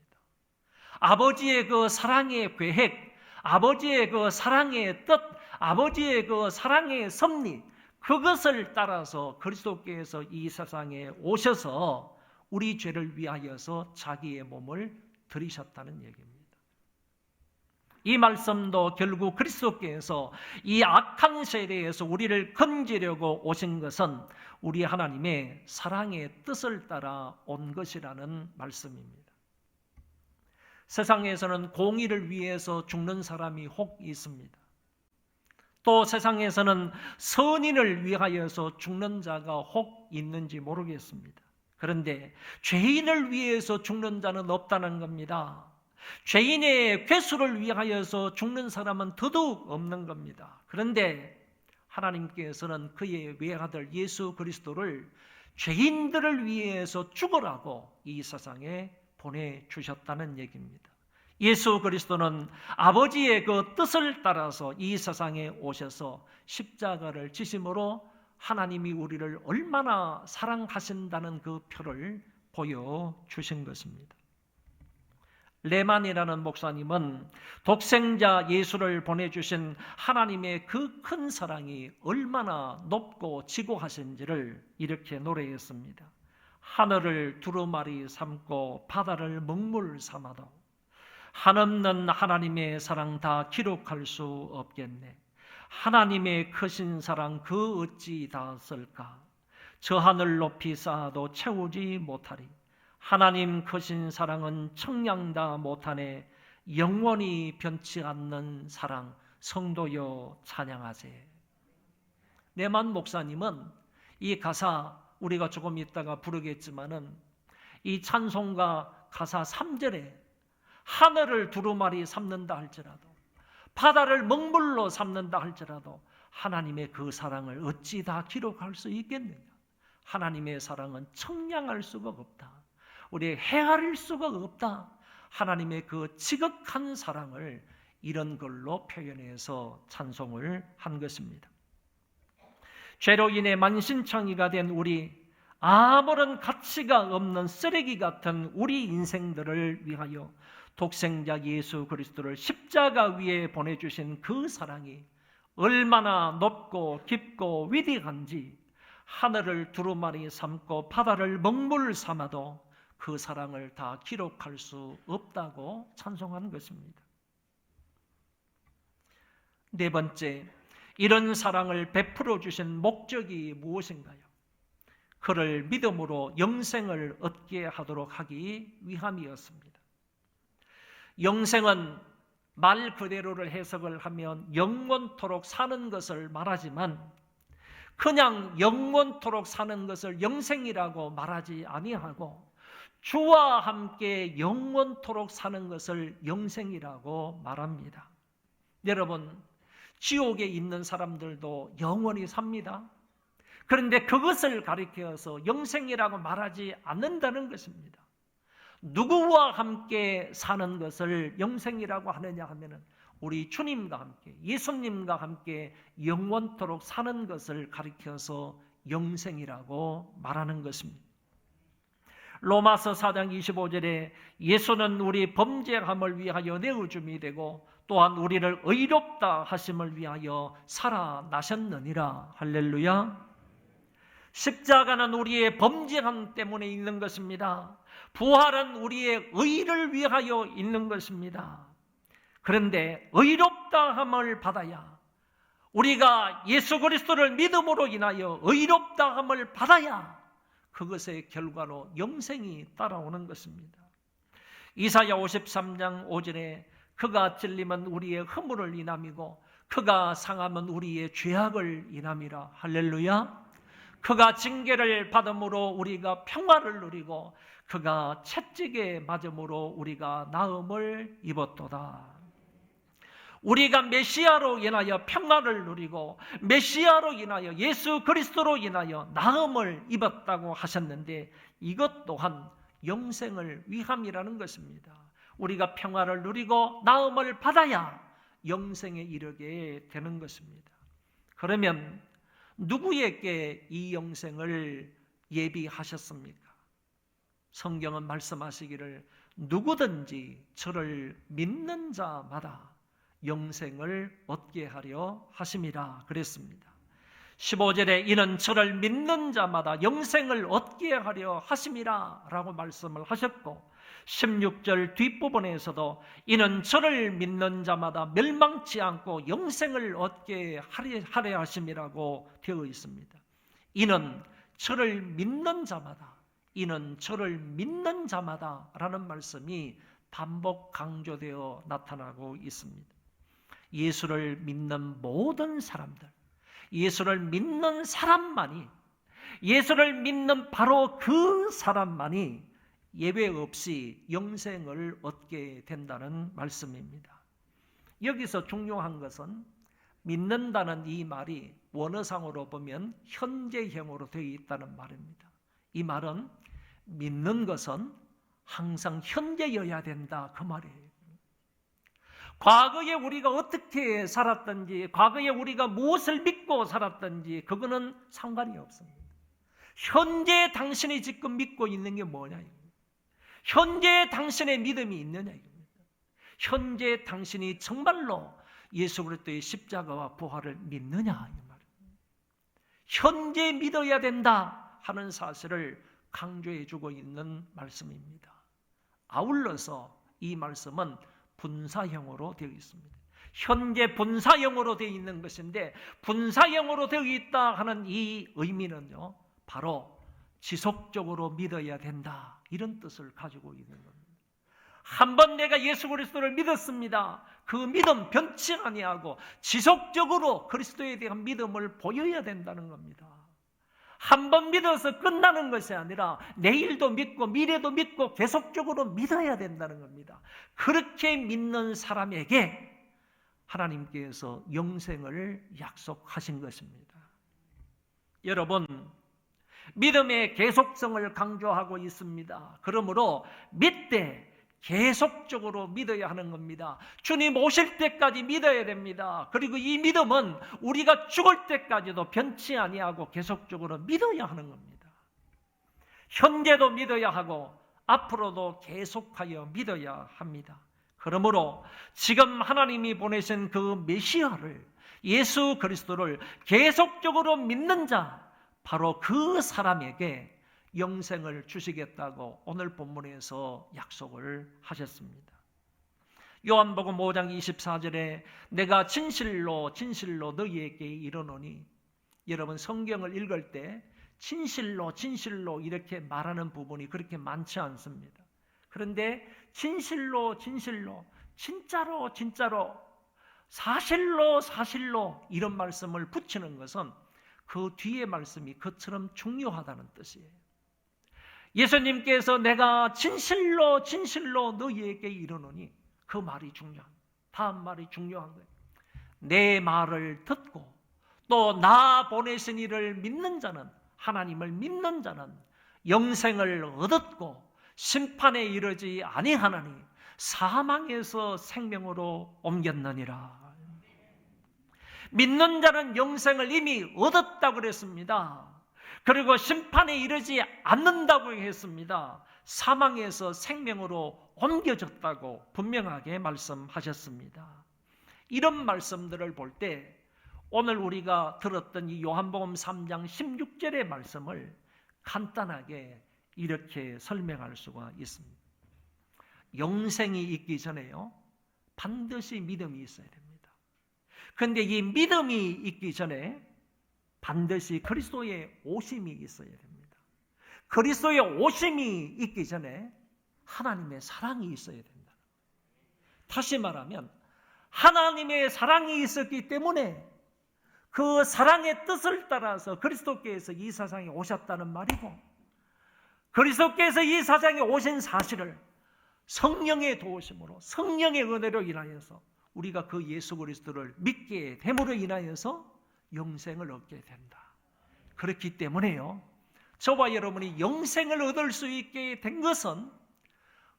아버지의 그 사랑의 계획, 아버지의 그 사랑의 뜻, 아버지의 그 사랑의 섭리, 그것을 따라서 그리스도께서 이 세상에 오셔서 우리 죄를 위하여서 자기의 몸을 들이셨다는 얘기입니다. 이 말씀도 결국 그리스도께서 이 악한 세대에서 우리를 건지려고 오신 것은 우리 하나님의 사랑의 뜻을 따라 온 것이라는 말씀입니다. 세상에서는 공의를 위해서 죽는 사람이 혹 있습니다. 또 세상에서는 선인을 위하여서 죽는 자가 혹 있는지 모르겠습니다. 그런데 죄인을 위해서 죽는 자는 없다는 겁니다. 죄인의 괴수를 위하여서 죽는 사람은 더더욱 없는 겁니다. 그런데 하나님께서는 그의 외아들 예수 그리스도를 죄인들을 위해서 죽으라고 이 세상에 보내주셨다는 얘기입니다. 예수 그리스도는 아버지의 그 뜻을 따라서 이 세상에 오셔서 십자가를 지심으로 하나님이 우리를 얼마나 사랑하신다는 그 표를 보여주신 것입니다. 레만이라는 목사님은 독생자 예수를 보내주신 하나님의 그 큰 사랑이 얼마나 높고 지고하신지를 이렇게 노래했습니다. 하늘을 두루마리 삼고 바다를 먹물 삼아도 한없는 하나님의 사랑 다 기록할 수 없겠네. 하나님의 크신 사랑 그 어찌 다 쓸까? 저 하늘 높이 쌓아도 채우지 못하리. 하나님 크신 사랑은 청량 다 못하네. 영원히 변치 않는 사랑 성도여 찬양하세. 레만 목사님은 이 가사 우리가 조금 있다가 부르겠지만은 이 찬송가 가사 3절에 하늘을 두루마리 삼는다 할지라도 바다를 먹물로 삼는다 할지라도 하나님의 그 사랑을 어찌 다 기록할 수 있겠느냐. 하나님의 사랑은 청량할 수가 없다. 우리의 헤아릴 수가 없다. 하나님의 그 지극한 사랑을 이런 걸로 표현해서 찬송을 한 것입니다. 죄로 인해 만신창이가 된 우리, 아무런 가치가 없는 쓰레기 같은 우리 인생들을 위하여 독생자 예수 그리스도를 십자가 위에 보내주신 그 사랑이 얼마나 높고 깊고 위대한지 하늘을 두루마리 삼고 바다를 먹물 삼아도 그 사랑을 다 기록할 수 없다고 찬송한 것입니다. 네 번째, 이런 사랑을 베풀어 주신 목적이 무엇인가요? 그를 믿음으로 영생을 얻게 하도록 하기 위함이었습니다. 영생은 말 그대로를 해석을 하면 영원토록 사는 것을 말하지만 그냥 영원토록 사는 것을 영생이라고 말하지 아니하고 주와 함께 영원토록 사는 것을 영생이라고 말합니다. 여러분, 지옥에 있는 사람들도 영원히 삽니다. 그런데 그것을 가리켜서 영생이라고 말하지 않는다는 것입니다. 누구와 함께 사는 것을 영생이라고 하느냐 하면은 우리 주님과 함께, 예수님과 함께 영원토록 사는 것을 가리켜서 영생이라고 말하는 것입니다. 로마서 4장 25절에 예수는 우리 범죄함을 위하여 내어줌이 되고 또한 우리를 의롭다 하심을 위하여 살아나셨느니라. 할렐루야. 십자가는 우리의 범죄함 때문에 있는 것입니다. 부활은 우리의 의를 위하여 있는 것입니다. 그런데 의롭다함을 받아야, 우리가 예수 그리스도를 믿음으로 인하여 의롭다함을 받아야 그것의 결과로 영생이 따라오는 것입니다. 이사야 53장 5절에 그가 찔림은 우리의 허물을 인함이고 그가 상함은 우리의 죄악을 인함이라. 할렐루야. 그가 징계를 받음으로 우리가 평화를 누리고 그가 채찍에 맞음으로 우리가 나음을 입었도다. 우리가 메시아로 인하여 평화를 누리고 메시아로 인하여 예수 그리스도로 인하여 나음을 입었다고 하셨는데 이것 또한 영생을 위함이라는 것입니다. 우리가 평화를 누리고 나음을 받아야 영생에 이르게 되는 것입니다. 그러면 누구에게 이 영생을 예비하셨습니까? 성경은 말씀하시기를 누구든지 저를 믿는 자마다 영생을 얻게 하려 하심이라 그랬습니다. 15절에 이는 저를 믿는 자마다 영생을 얻게 하려 하심이라 라고 말씀을 하셨고 16절 뒷부분에서도 이는 저를 믿는 자마다 멸망치 않고 영생을 얻게 하려 하심이라고 되어 있습니다. 이는 저를 믿는 자마다, 이는 저를 믿는 자마다 라는 말씀이 반복 강조되어 나타나고 있습니다. 예수를 믿는 모든 사람들, 예수를 믿는 사람만이, 예수를 믿는 바로 그 사람만이 예외 없이 영생을 얻게 된다는 말씀입니다. 여기서 중요한 것은 믿는다는 이 말이 원어상으로 보면 현재형으로 되어 있다는 말입니다. 이 말은 믿는 것은 항상 현재여야 된다 그 말이에요. 과거에 우리가 어떻게 살았든지, 과거에 우리가 무엇을 믿고 살았든지 그거는 상관이 없습니다. 현재 당신이 지금 믿고 있는 게 뭐냐, 현재 당신의 믿음이 있느냐 이겁니다. 현재 당신이 정말로 예수 그리스도의 십자가와 부활을 믿느냐 이 말입니다. 현재 믿어야 된다 하는 사실을 강조해 주고 있는 말씀입니다. 아울러서 이 말씀은 분사형으로 되어 있습니다. 현재 분사형으로 되어 있는 것인데 분사형으로 되어 있다 하는 이 의미는요, 바로 지속적으로 믿어야 된다 이런 뜻을 가지고 있는 겁니다. 한번 내가 예수 그리스도를 믿었습니다. 그 믿음 변치 아니하고 지속적으로 그리스도에 대한 믿음을 보여야 된다는 겁니다. 한번 믿어서 끝나는 것이 아니라 내일도 믿고 미래도 믿고 계속적으로 믿어야 된다는 겁니다. 그렇게 믿는 사람에게 하나님께서 영생을 약속하신 것입니다. 여러분, 믿음의 계속성을 강조하고 있습니다. 그러므로 믿되 계속적으로 믿어야 하는 겁니다. 주님 오실 때까지 믿어야 됩니다. 그리고 이 믿음은 우리가 죽을 때까지도 변치 아니하고 계속적으로 믿어야 하는 겁니다. 현재도 믿어야 하고 앞으로도 계속하여 믿어야 합니다. 그러므로 지금 하나님이 보내신 그 메시아를, 예수 그리스도를 계속적으로 믿는 자, 바로 그 사람에게 영생을 주시겠다고 오늘 본문에서 약속을 하셨습니다. 요한복음 5장 24절에 내가 진실로 진실로 너희에게 이르노니, 여러분 성경을 읽을 때 진실로 진실로 이렇게 말하는 부분이 그렇게 많지 않습니다. 그런데 진실로 진실로, 진짜로 진짜로, 사실로 사실로 이런 말씀을 붙이는 것은 그 뒤에 말씀이 그처럼 중요하다는 뜻이에요. 예수님께서 내가 진실로 진실로 너희에게 이르노니, 그 말이 중요합니다. 다음 말이 중요한 거예요. 내 말을 듣고 또 나 보내신 이를 믿는 자는, 하나님을 믿는 자는 영생을 얻었고 심판에 이르지 아니하나니 사망에서 생명으로 옮겼느니라. 믿는 자는 영생을 이미 얻었다고 그랬습니다. 그리고 심판에 이르지 않는다고 했습니다. 사망에서 생명으로 옮겨졌다고 분명하게 말씀하셨습니다. 이런 말씀들을 볼 때 오늘 우리가 들었던 이 요한복음 3장 16절의 말씀을 간단하게 이렇게 설명할 수가 있습니다. 영생이 있기 전에요, 반드시 믿음이 있어야 됩니다. 그런데 이 믿음이 있기 전에 반드시 그리스도의 오심이 있어야 됩니다. 그리스도의 오심이 있기 전에 하나님의 사랑이 있어야 된다. 다시 말하면 하나님의 사랑이 있었기 때문에 그 사랑의 뜻을 따라서 그리스도께서 이 세상에 오셨다는 말이고, 그리스도께서 이 세상에 오신 사실을 성령의 도우심으로, 성령의 은혜로 인하여서 우리가 그 예수 그리스도를 믿게 됨으로 인하여서 영생을 얻게 된다. 그렇기 때문에요, 저와 여러분이 영생을 얻을 수 있게 된 것은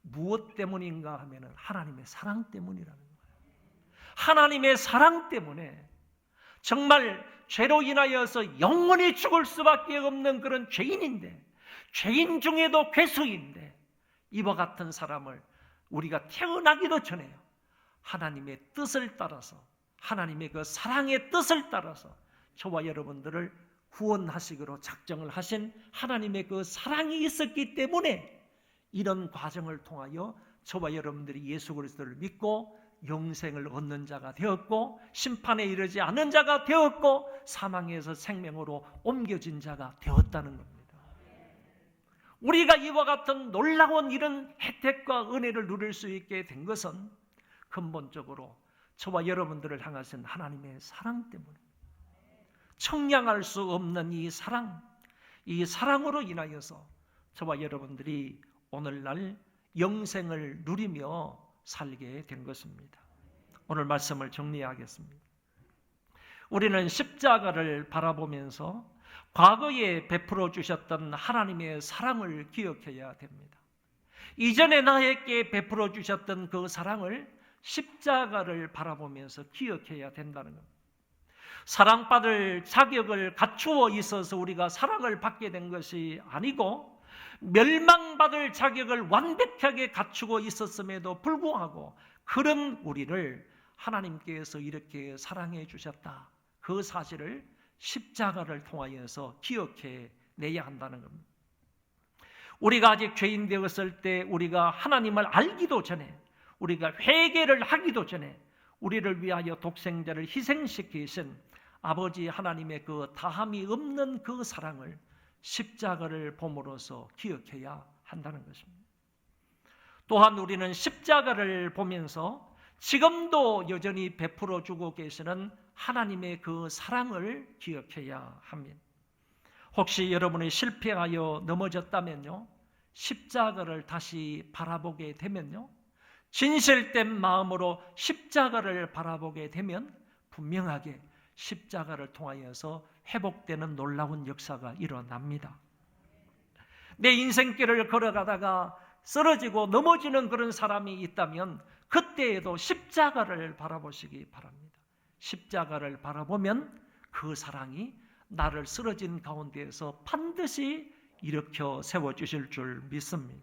무엇 때문인가 하면은 하나님의 사랑 때문이라는 거예요. 하나님의 사랑 때문에 정말 죄로 인하여서 영원히 죽을 수밖에 없는 그런 죄인인데, 죄인 중에도 괴수인데, 이와 같은 사람을 우리가 태어나기도 전에요, 하나님의 뜻을 따라서, 하나님의 그 사랑의 뜻을 따라서 저와 여러분들을 구원하시기로 작정을 하신 하나님의 그 사랑이 있었기 때문에 이런 과정을 통하여 저와 여러분들이 예수 그리스도를 믿고 영생을 얻는 자가 되었고, 심판에 이르지 않은 자가 되었고, 사망에서 생명으로 옮겨진 자가 되었다는 겁니다. 우리가 이와 같은 놀라운 이런 혜택과 은혜를 누릴 수 있게 된 것은 근본적으로 저와 여러분들을 향하신 하나님의 사랑 때문에, 청량할 수 없는 이 사랑으로 인하여서 저와 여러분들이 오늘날 영생을 누리며 살게 된 것입니다. 오늘 말씀을 정리하겠습니다. 우리는 십자가를 바라보면서 과거에 베풀어 주셨던 하나님의 사랑을 기억해야 됩니다. 이전에 나에게 베풀어 주셨던 그 사랑을 십자가를 바라보면서 기억해야 된다는 겁니다. 사랑받을 자격을 갖추어 있어서 우리가 사랑을 받게 된 것이 아니고, 멸망받을 자격을 완벽하게 갖추고 있었음에도 불구하고 그런 우리를 하나님께서 이렇게 사랑해 주셨다, 그 사실을 십자가를 통하여서 기억해 내야 한다는 겁니다. 우리가 아직 죄인 되었을 때, 우리가 하나님을 알기도 전에, 우리가 회개를 하기도 전에 우리를 위하여 독생자를 희생시키신 아버지 하나님의 그 다함이 없는 그 사랑을 십자가를 봄으로써 기억해야 한다는 것입니다. 또한 우리는 십자가를 보면서 지금도 여전히 베풀어 주고 계시는 하나님의 그 사랑을 기억해야 합니다. 혹시 여러분이 실패하여 넘어졌다면요, 십자가를 다시 바라보게 되면요, 진실된 마음으로 십자가를 바라보게 되면 분명하게 십자가를 통하여서 회복되는 놀라운 역사가 일어납니다. 내 인생길을 걸어가다가 쓰러지고 넘어지는 그런 사람이 있다면 그때에도 십자가를 바라보시기 바랍니다. 십자가를 바라보면 그 사랑이 나를 쓰러진 가운데에서 반드시 일으켜 세워주실 줄 믿습니다.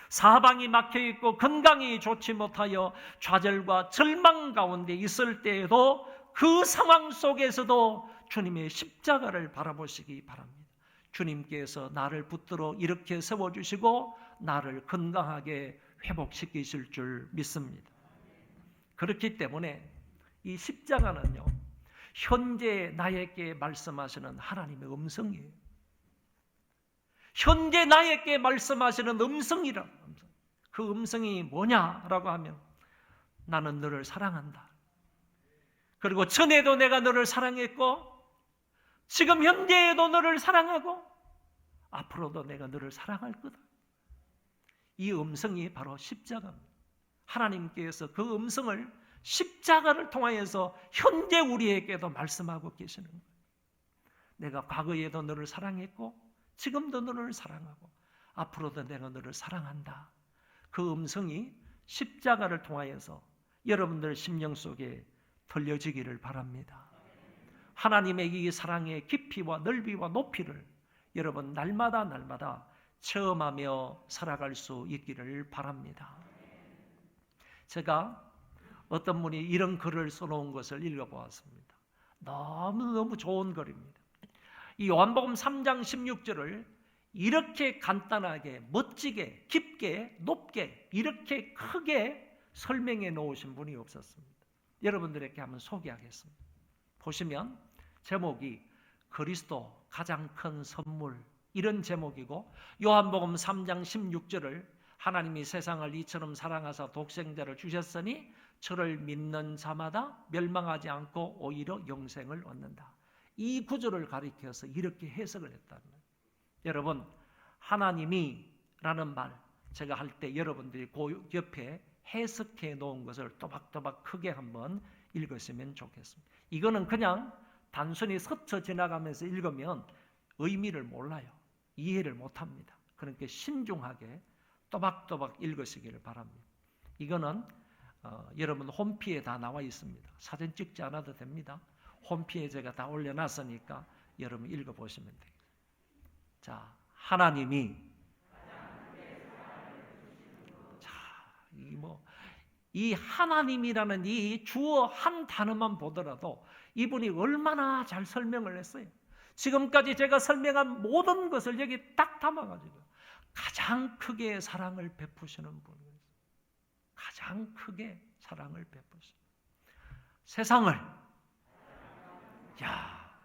사방이 막혀있고 건강이 좋지 못하여 좌절과 절망 가운데 있을 때에도 그 상황 속에서도 주님의 십자가를 바라보시기 바랍니다. 주님께서 나를 붙들어 이렇게 세워주시고 나를 건강하게 회복시키실 줄 믿습니다. 그렇기 때문에 이 십자가는요, 현재 나에게 말씀하시는 하나님의 음성이에요. 현재 나에게 말씀하시는 음성이라. 그 음성이 뭐냐라고 하면, 나는 너를 사랑한다. 그리고 전에도 내가 너를 사랑했고, 지금 현재에도 너를 사랑하고, 앞으로도 내가 너를 사랑할 거다. 이 음성이 바로 십자가입니다. 하나님께서 그 음성을 십자가를 통하여서 현재 우리에게도 말씀하고 계시는 거예요. 내가 과거에도 너를 사랑했고, 지금도 너를 사랑하고, 앞으로도 내가 너를 사랑한다. 그 음성이 십자가를 통하여서 여러분들 심령 속에 들려지기를 바랍니다. 하나님의 이 사랑의 깊이와 넓이와 높이를 여러분 날마다 체험하며 살아갈 수 있기를 바랍니다. 제가 어떤 분이 이런 글을 써놓은 것을 읽어보았습니다. 너무 좋은 글입니다. 이 요한복음 3장 16절을 이렇게 간단하게, 멋지게, 깊게, 높게, 이렇게 크게 설명해 놓으신 분이 없었습니다. 여러분들에게 한번 소개하겠습니다. 보시면 제목이 그리스도 가장 큰 선물, 이런 제목이고, 요한복음 3장 16절을 하나님이 세상을 이처럼 사랑하사 독생자를 주셨으니 저를 믿는 자마다 멸망하지 않고 오히려 영생을 얻는다. 이 구절을 가리켜서 이렇게 해석을 했다는 거예요. 여러분, 하나님이라는 말 제가 할 때 여러분들이 그 옆에 해석해 놓은 것을 또박또박 크게 한번 읽으시면 좋겠습니다. 이거는 그냥 단순히 스쳐 지나가면서 읽으면 의미를 몰라요. 이해를 못합니다. 그러니까 신중하게 또박또박 읽으시기를 바랍니다. 이거는 여러분 홈피에 다 나와 있습니다. 사진 찍지 않아도 됩니다. 홈피에 제가 다 올려놨으니까 여러분 읽어보시면 돼요. 자, 하나님이 이 하나님이라는 이 주어 한 단어만 보더라도 이분이 얼마나 잘 설명을 했어요. 지금까지 제가 설명한 모든 것을 여기 딱 담아가지고 가장 크게 사랑을 베푸시는 분이에요. 가장 크게 사랑을 베푸시는 세상을,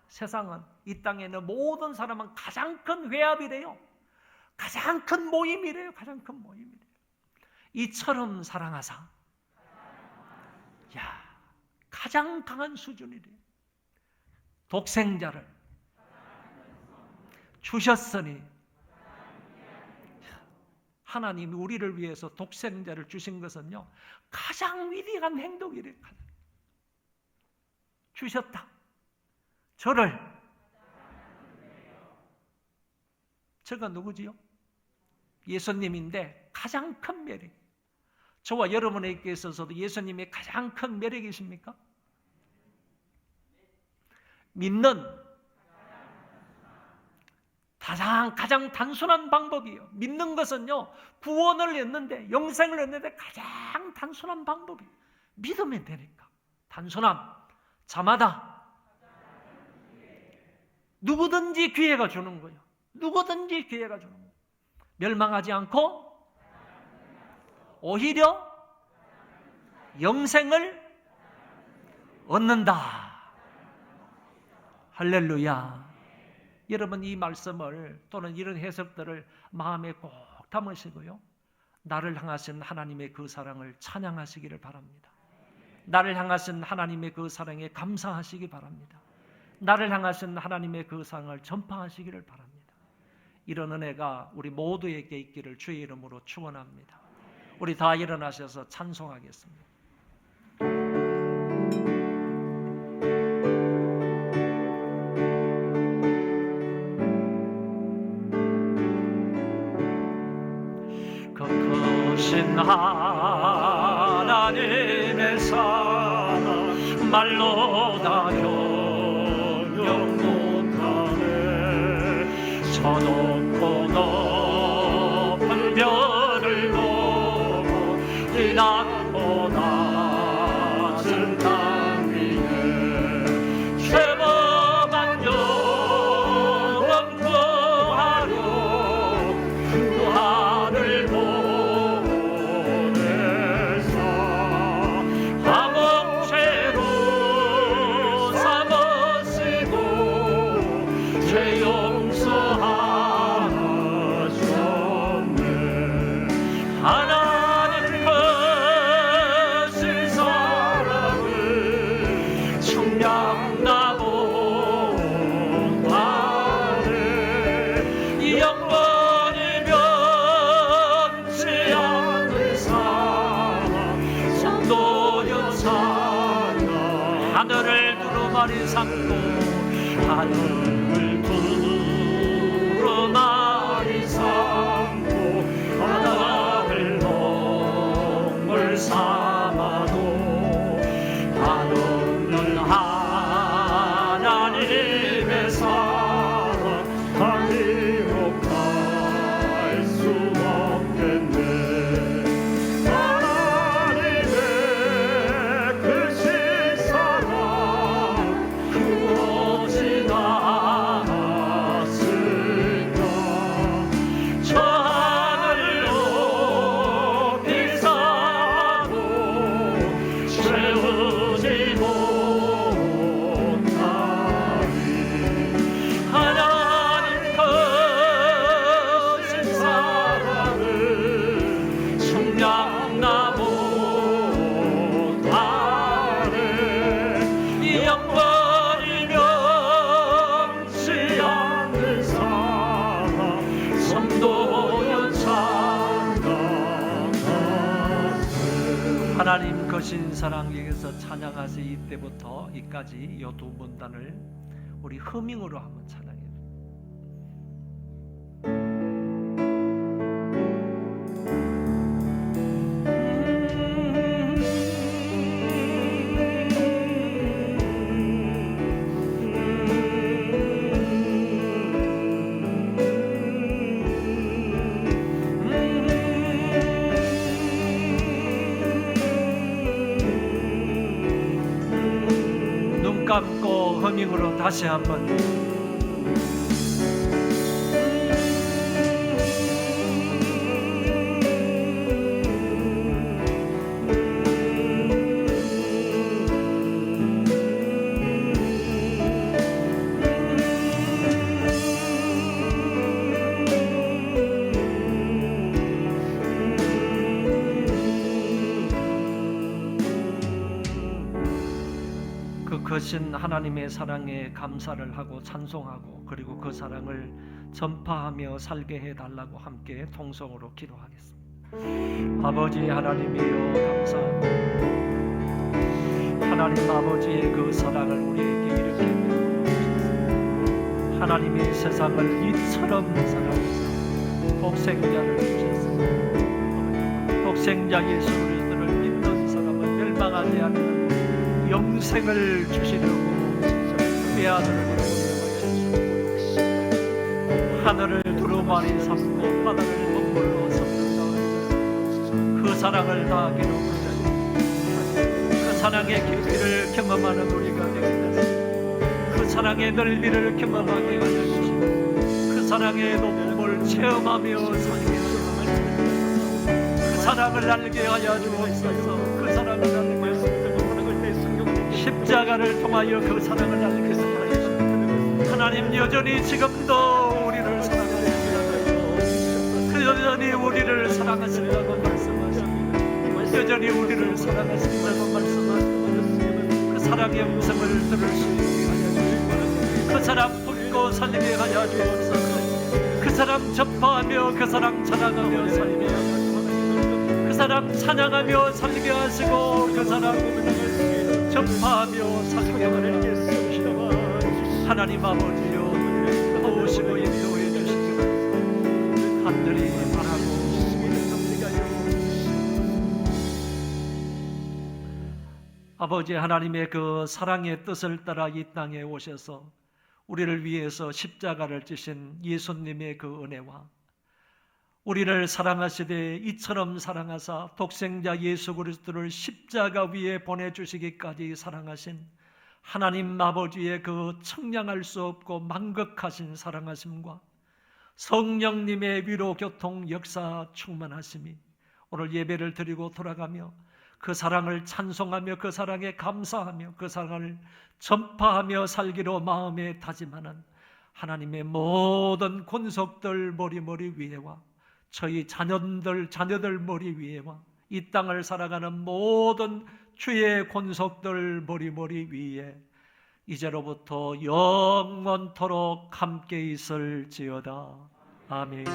세상은 이 땅에 있는 모든 사람은 가장 큰 회합이래요. 가장 큰 모임이래요. 가장 큰 모임이래요. 이처럼 사랑하사 가장 강한 수준이래요. 독생자를 주셨으니 하나님이 우리를 위해서 독생자를 주신 것은요 가장 위대한 행동이래요. 주셨다. 저를, 저가 누구지요? 예수님인데 가장 큰 매력. 저와 여러분에게 있어서도 예수님이 가장 큰 매력이십니까? 믿는 가장 단순한 방법이에요. 믿는 것은요 구원을 얻는데, 영생을 얻는데 가장 단순한 방법이에요. 믿으면 되니까. 단순함, 자마다 누구든지 기회가 주는 거예요. 누구든지 기회가 주는 거예요. 멸망하지 않고 오히려 영생을 얻는다. 할렐루야. 여러분 이 말씀을 또는 이런 해석들을 마음에 꼭 담으시고요. 나를 향하신 하나님의 그 사랑을 찬양하시기를 바랍니다. 나를 향하신 하나님의 그 사랑에 감사하시기 바랍니다. 나를 향하신 하나님의 그 사랑을 전파하시기를 바랍니다. 이런 은혜가 우리 모두에게 있기를 주의 이름으로 축원합니다. 우리 다 일어나셔서 찬송하겠습니다. 크신 하나님의 사랑 말로 다 형용 못하네. 저 높고 높은 별을 보고 이 낮고 낮은 땅 위에 죄범한 영혼 구하려 그 하늘 보내사 화목제로 삼으시고 죄 용서하셨네. 하나님 크신 사랑을 청량나보다네. 영원히 변치 않는 사랑 성도여 사랑. 하늘을 두루마리 삼고 하늘을 두루마리 삼고 바다를 동물 삼아도 한없는 하나님의 사랑 다 기록할 수 없겠네. 하나님의 크신 사랑 그 어찌나 크신 사랑에게서 찬양하세 이때부터 이까지 이 두 문단을 우리 허밍으로 한번 찬양해요. 눈 감고 허밍으로 다시 한번. 그 크신 하나님의 사랑에 감사를 하고 찬송하고 그리고 그 사랑을 전파하며 살게 해달라고 함께 통성으로 기도하겠습니다. 아버지 하나님이여 감사합니다. 하나님 아버지의 그 사랑을 우리에게 이렇게 베푸셨습니다. 하나님이 세상을 이처럼 사랑하사 독생자를 주셨습니다. 독생자 예수 그리스도를 믿는 사람은 멸망하지 않는 영생을 주시려고 외아들을 하늘을 두루마리 삼고 바다를 먹물로 삼는다. 그 사랑을 다 기록하자. 그 사랑의 깊이를 경험하는 우리가 되게 하시고 그 사랑의 넓이를 경험하게 하여 주시고 그 사랑의 높음을 체험하며 살게 하시고 그 사랑을 알게 하여 주옵소서. 그 사랑을 알게 하여 십자가를 통하여 그 사랑을 알게 하여 주옵소서. 하나님 여전히 지금도 우리를 사랑하십니다. 여전히 우리를 사랑하신다고 말씀하십니다. 여전히 우리를 사랑하신다고 말씀하십니다. 그 사랑의 음성을 들을 수 있게 하여 주시고 그 사랑 붙고 살게 하여 주옵소서. 그 사랑 전파하며 그 사랑 찬양하며 살게 하시고 그 사랑 찬양하며 살게 하시고 그 사랑 전파하며 살게 하시고 하나님 아버지여 도우시고 인도해 주시고 간절히 바라고 아버지 하나님의 그 사랑의 뜻을 따라 이 땅에 오셔서 우리를 위해서 십자가를 지신 예수님의 그 은혜와 우리를 사랑하시되 이처럼 사랑하사 독생자 예수 그리스도를 십자가 위에 보내주시기까지 사랑하신 하나님 아버지의 그 청량할 수 없고 만극하신 사랑하심과 성령님의 위로 교통 역사 충만하심이 오늘 예배를 드리고 돌아가며 그 사랑을 찬송하며 그 사랑에 감사하며 그 사랑을 전파하며 살기로 마음에 다짐하는 하나님의 모든 권속들 머리 위에와 저희 자녀들 머리 위에와 이 땅을 살아가는 모든 주의 권속들 머리 위에 이제로부터 영원토록 함께 있을지어다. 아멘.